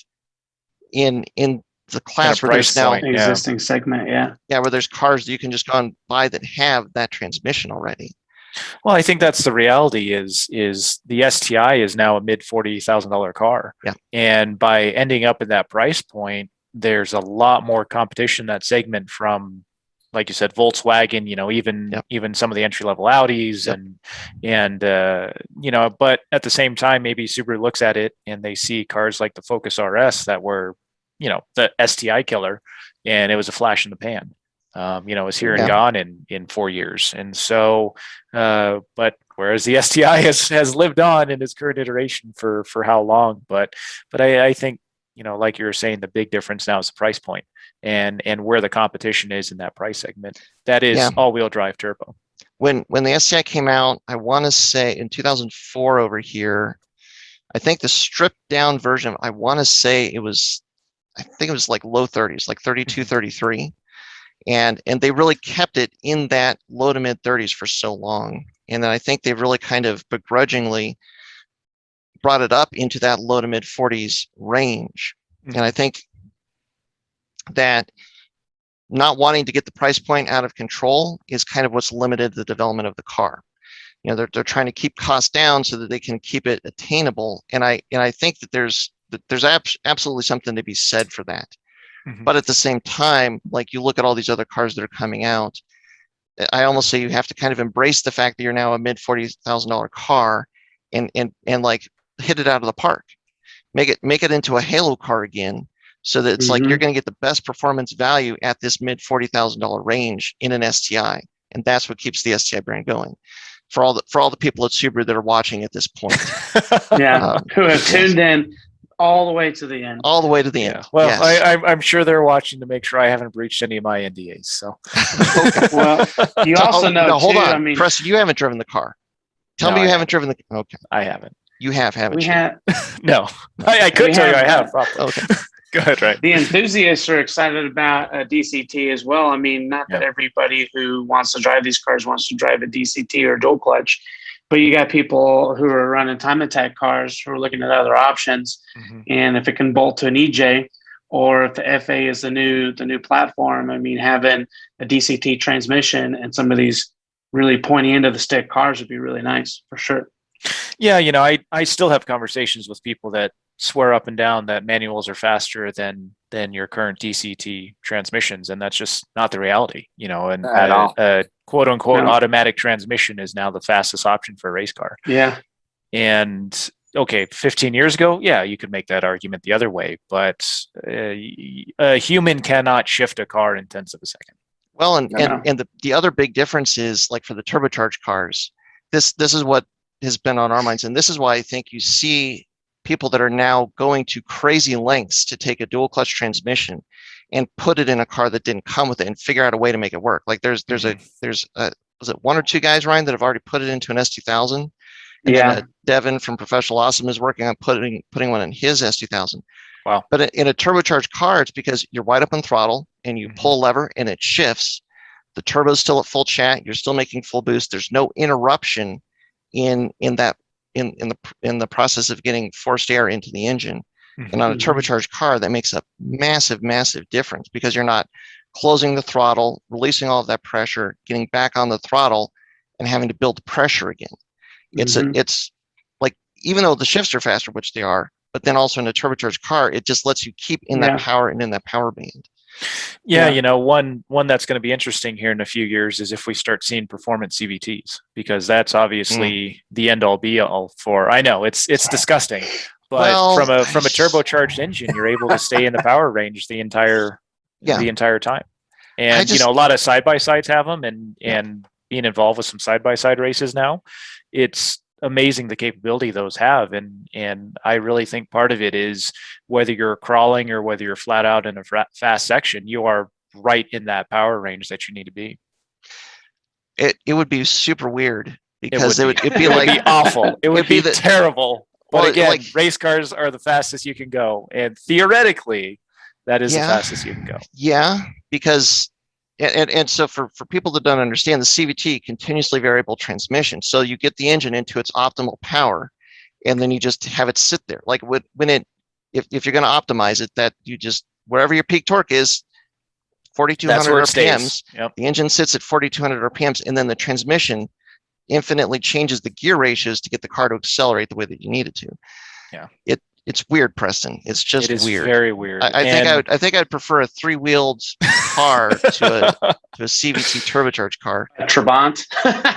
in the class where there's now existing segment. where there's cars that you can just go and buy that have that transmission already. Well, I think that's the reality is the STI is now a mid $40,000 car. Yeah. And by ending up at that price point, there's a lot more competition in that segment from, like you said, Volkswagen, even some of the entry level Audis and but at the same time, maybe Subaru looks at it and they see cars like the Focus RS that were, the STI killer, and it was a flash in the pan. It was here and gone in 4 years. And so, but whereas the STI has lived on in its current iteration for how long, but I think, like you were saying, the big difference now is the price point and where the competition is in that price segment. That is all-wheel drive turbo. When the STI came out, I want to say in 2004 over here, I think the stripped down version, I want to say it was like low 30s, like 32, 33. And they really kept it in that low to mid 30s for so long. And then I think they've really kind of begrudgingly brought it up into that low to mid 40s range. Mm-hmm. And I think that not wanting to get the price point out of control is kind of what's limited the development of the car. They're trying to keep costs down so that they can keep it attainable. And I think that there's absolutely something to be said for that. Mm-hmm. But at the same time, like you look at all these other cars that are coming out, I almost say you have to kind of embrace the fact that you're now a mid $40,000 car and like hit it out of the park, make it into a halo car again, so that it's like you're going to get the best performance value at this mid $40,000 range in an STI, and that's what keeps the STI brand going. For all the people at Subaru that are watching at this point, who have tuned in all the way to the end. All the way to the end. Well, yes. I'm sure they're watching to make sure I haven't breached any of my NDAs. So, well, you also know. Hold on, I mean, Preston, you haven't driven the car. Tell me you haven't driven the. Okay, I haven't. You have, haven't you? No, I could tell you I have. Okay, go ahead. Right. The enthusiasts are excited about a DCT as well. I mean, not that everybody who wants to drive these cars wants to drive a DCT or dual clutch. But you got people who are running time attack cars who are looking at other options. Mm-hmm. And if it can bolt to an EJ, or if the FA is the new platform, I mean, having a DCT transmission and some of these really pointy end of the stick cars would be really nice for sure. Yeah, I still have conversations with people that swear up and down that manuals are faster than your current DCT transmissions, and that's just not the reality. And quote unquote automatic transmission is now the fastest option for a race car. Yeah. And okay, 15 years ago, you could make that argument the other way, but a human cannot shift a car in tenths of a second. Well, and the other big difference is, like, for the turbocharged cars, this is what has been on our minds, and this is why I think you see people that are now going to crazy lengths to take a dual clutch transmission and put it in a car that didn't come with it and figure out a way to make it work. Like there's was it one or two guys, Ryan, that have already put it into an S2000? And then Devin from Professional Awesome is working on putting one in his S2000. Wow. But in a turbocharged car, it's because you're wide open throttle and you pull a lever and it shifts. The turbo's still at full chat. You're still making full boost. There's no interruption in the process of getting forced air into the engine. Mm-hmm. And on a turbocharged car, that makes a massive difference, because you're not closing the throttle, releasing all of that pressure, getting back on the throttle, and having to build the pressure again. It's like, even though the shifts are faster, which they are, but then also in a turbocharged car, it just lets you keep in that power and in that power band. One that's going to be interesting here in a few years is if we start seeing performance CVTs, because that's obviously the end all be all for. I know it's disgusting, but from a turbocharged engine, you're able to stay in the power range the entire time. And a lot of side by sides have them, and being involved with some side by side races now, it's amazing the capability those have, and I really think part of it is whether you're crawling or whether you're flat out in a fast section, you are right in that power range that you need to be. It would be super weird, because it'd be awful. It would be terrible. But again, race cars are the fastest you can go, and theoretically, That is the Yeah. fastest you can go. Yeah, because and so for people that don't understand, the CVT, continuously variable transmission. So you get the engine into its optimal power, and then you just have it sit there. Like when it, if you're going to optimize it, that you just, wherever your peak torque is, 4,200 That's where it RPMs, stays. Yep. the engine sits at 4,200 RPMs, and then the transmission infinitely changes the gear ratios to get the car to accelerate the way that you need it to. Yeah. It's weird, Preston. It's just It is weird. very weird. I think I'd prefer a 3-wheeled car to a CVT turbocharged car. A Trabant.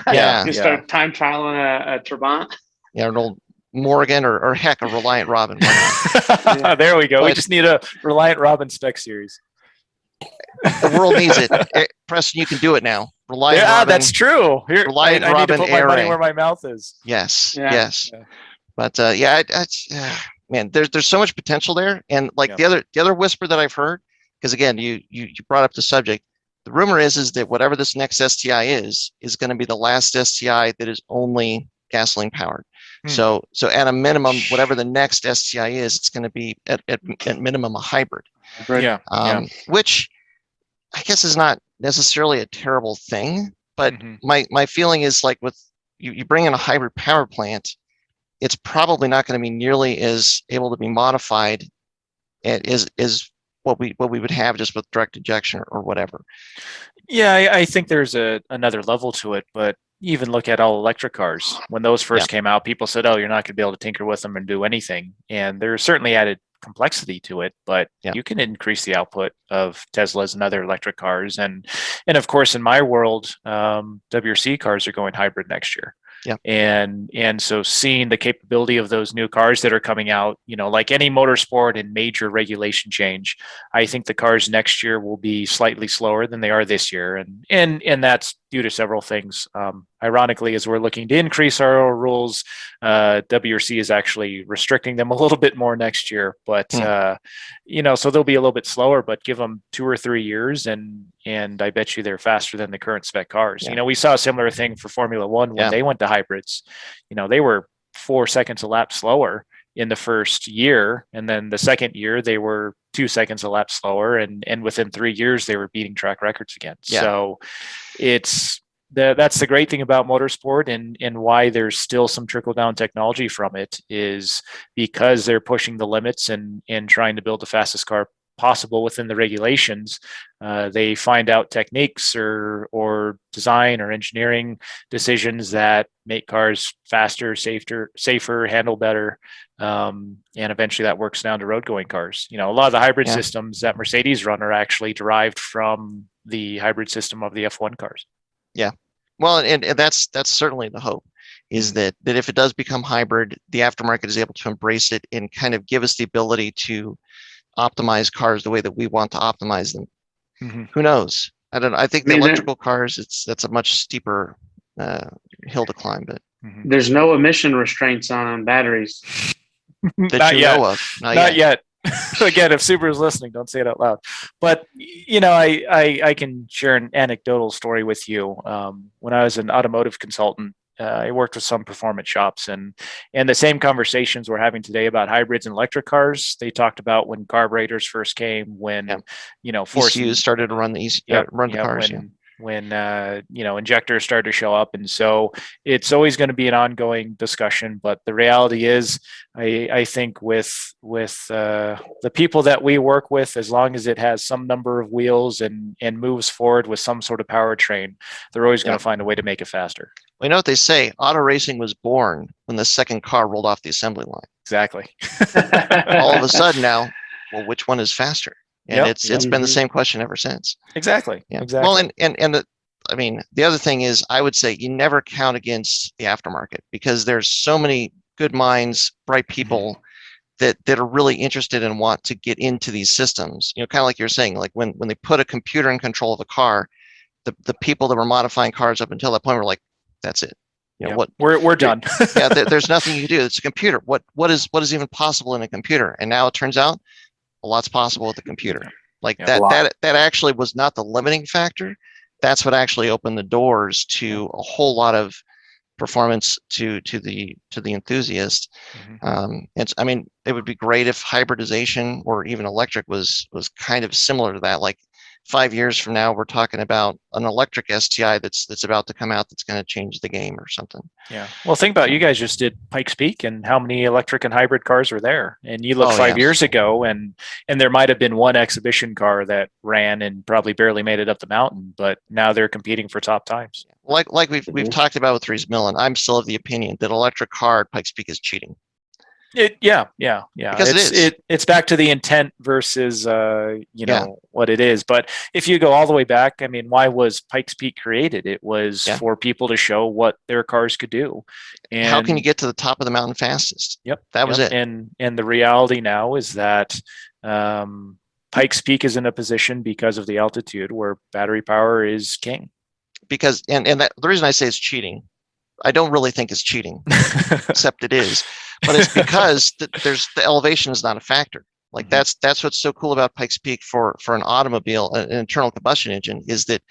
Yeah. You start time trialing a Trabant. Yeah, an old Morgan or heck, a Reliant Robin. Why not? There we go. We But- just need a Reliant Robin spec series. The world needs it. Preston, you can do it now. Reliant Yeah, Robin. that's true. Here, Reliant I need to Robin put my money ARA. where my mouth is. Yes, Yeah. yes. Yeah. But man, there's so much potential there. And like Yeah. the other whisper that I've heard, because again, you brought up the subject. The rumor is that whatever this next STI is going to be the last STI that is only gasoline powered. Hmm. So at a minimum, whatever the next STI is, it's going to be at minimum a hybrid. Yeah. Which I guess is not necessarily a terrible thing, but Mhm. my feeling is like with you bring in a hybrid power plant, it's probably not going to be nearly as able to be modified as what we would have just with direct injection or whatever. Yeah, I think there's another level to it, but even look at all electric cars. When those first came out, people said, "Oh, you're not going to be able to tinker with them and do anything." And there's certainly added complexity to it, but you can increase the output of Teslas and other electric cars. And of course, in my world, WRC cars are going hybrid next year. Yeah. And so seeing the capability of those new cars that are coming out, like any motorsport and major regulation change, I think the cars next year will be slightly slower than they are this year. And that's due to several things. Ironically, as we're looking to increase our rules, WRC is actually restricting them a little bit more next year. But so they'll be a little bit slower, but give them 2 or 3 years, and I bet you they're faster than the current spec cars. Yeah. We saw a similar thing for Formula One when they went to hybrids. They were 4 seconds a lap slower in the first year, and then the second year they were 2 seconds a lap slower, and within 3 years they were beating track records again. Yeah. So that's the great thing about motorsport, and why there's still some trickle down technology from it, is because they're pushing the limits and trying to build the fastest car possible within the regulations. They find out techniques or design or engineering decisions that make cars faster, safer, handle better, and eventually that works down to road going cars. A lot of the hybrid systems that Mercedes run are actually derived from the hybrid system of the F1 cars. Yeah. Well, and that's certainly the hope, is that if it does become hybrid, the aftermarket is able to embrace it and kind of give us the ability to optimize cars the way that we want to optimize them. Mm-hmm. Who knows? I don't know. I think the I mean, electrical cars, that's a much steeper hill to climb, but There's no emission restraints on batteries. that Not you yet. know of. Not yet. Again, if Subaru's listening, don't say it out loud. But I can share an anecdotal story with you. When I was an automotive consultant, I worked with some performance shops, and the same conversations we're having today about hybrids and electric cars, they talked about when carburetors first came, when ECUs started to run the cars. When injectors started to show up. And so it's always going to be an ongoing discussion, but the reality is I think with the people that we work with, as long as it has some number of wheels and moves forward with some sort of powertrain, they're always going to find a way to make it faster. Well, you know what they say, auto racing was born when the second car rolled off the assembly line. Exactly. All of a sudden now, well, which one is faster? And Yep. it's been the same question ever since. Exactly. Yeah. Exactly. Well, I mean, the other thing is, I would say you never count against the aftermarket, because there's so many good minds, bright people that are really interested and want to get into these systems. Kind of like you're saying, like when they put a computer in control of a car, the people that were modifying cars up until that point were like, that's it. What we're done. There's nothing you can do. It's a computer. What is even possible in a computer? And now it turns out a lot's possible with the computer. Like that actually was not the limiting factor. That's what actually opened the doors to a whole lot of performance to the enthusiast. And I mean, it would be great if hybridization or even electric was kind of similar to that. Like 5 years from now, we're talking about an electric STI that's about to come out that's going to change the game or something. Yeah. Well, think about it. You guys just did Pikes Peak, and how many electric and hybrid cars were there? And you look 5 years ago, and there might have been one exhibition car that ran and probably barely made it up the mountain, but now they're competing for top times. Like we've talked about with Reese Millen, I'm still of the opinion that electric car at Pikes Peak is cheating. Yeah. Because it's back to the intent versus what it is. But if you go all the way back, I mean, why was Pikes Peak created? It was for people to show what their cars could do. And how can you get to the top of the mountain fastest? Yep, that was it. And the reality now is that Pikes Peak is in a position because of the altitude where battery power is king. Because the reason I say it's cheating, I don't really think it's cheating, except it is. But it's because the elevation is not a factor. Like that's what's so cool about Pikes Peak for an automobile, an internal combustion engine, is that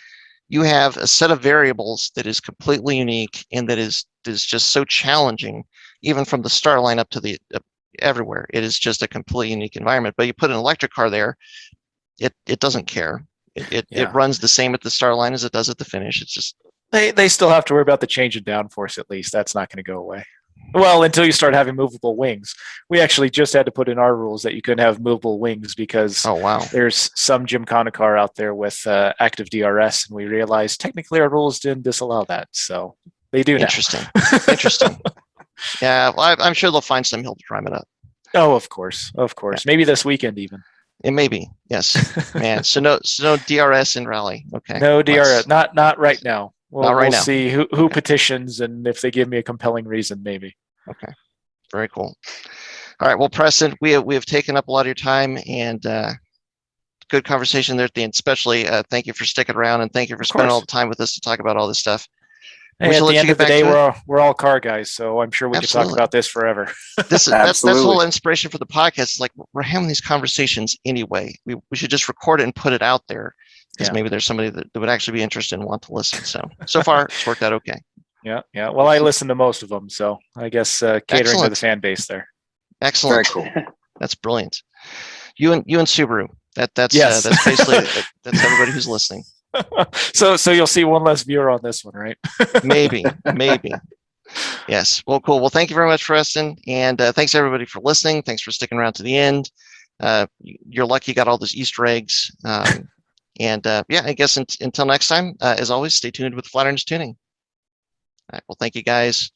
you have a set of variables that is completely unique and that is just so challenging, even from the start line up to the everywhere. It is just a completely unique environment. But you put an electric car there, it doesn't care. It runs the same at the start line as it does at the finish. It's just they still have to worry about the change in downforce. At least that's not going to go away. Well, until you start having movable wings. We actually just had to put in our rules that you couldn't have movable wings because there's some Gymkhana car out there with active DRS, and we realized technically our rules didn't disallow that, so they do now. Interesting. Yeah, well, I'm sure they'll find some hill to prime it up. Oh, of course. Yeah. Maybe this weekend even. It may be, yes, man. So no DRS in rally. Okay. No DRS, not right now. We'll now. See who petitions, and if they give me a compelling reason, maybe. Okay, very cool. All right, well, Preston, we have taken up a lot of your time, and good conversation there at the end. Especially, thank you for sticking around, and thank you for spending all the time with us to talk about all this stuff. Hey, at the end of the day, we're all car guys, so I'm sure we could talk about this forever. That's the whole inspiration for the podcast. It's like we're having these conversations anyway. We should just record it and put it out there, because maybe there's somebody that would actually be interested and want to listen. So far, it's worked out okay. Yeah. Well, I listen to most of them, so I guess catering to the fan base there. Excellent. Very cool. That's brilliant. You and Subaru. That's basically that's everybody who's listening. So you'll see one less viewer on this one, right? Maybe. Yes. Well, cool. Well, thank you very much, Preston, and thanks everybody for listening. Thanks for sticking around to the end. You're lucky you got all those Easter eggs. And I guess until next time, as always, stay tuned with Flatirons Tuning. All right. Well, thank you guys.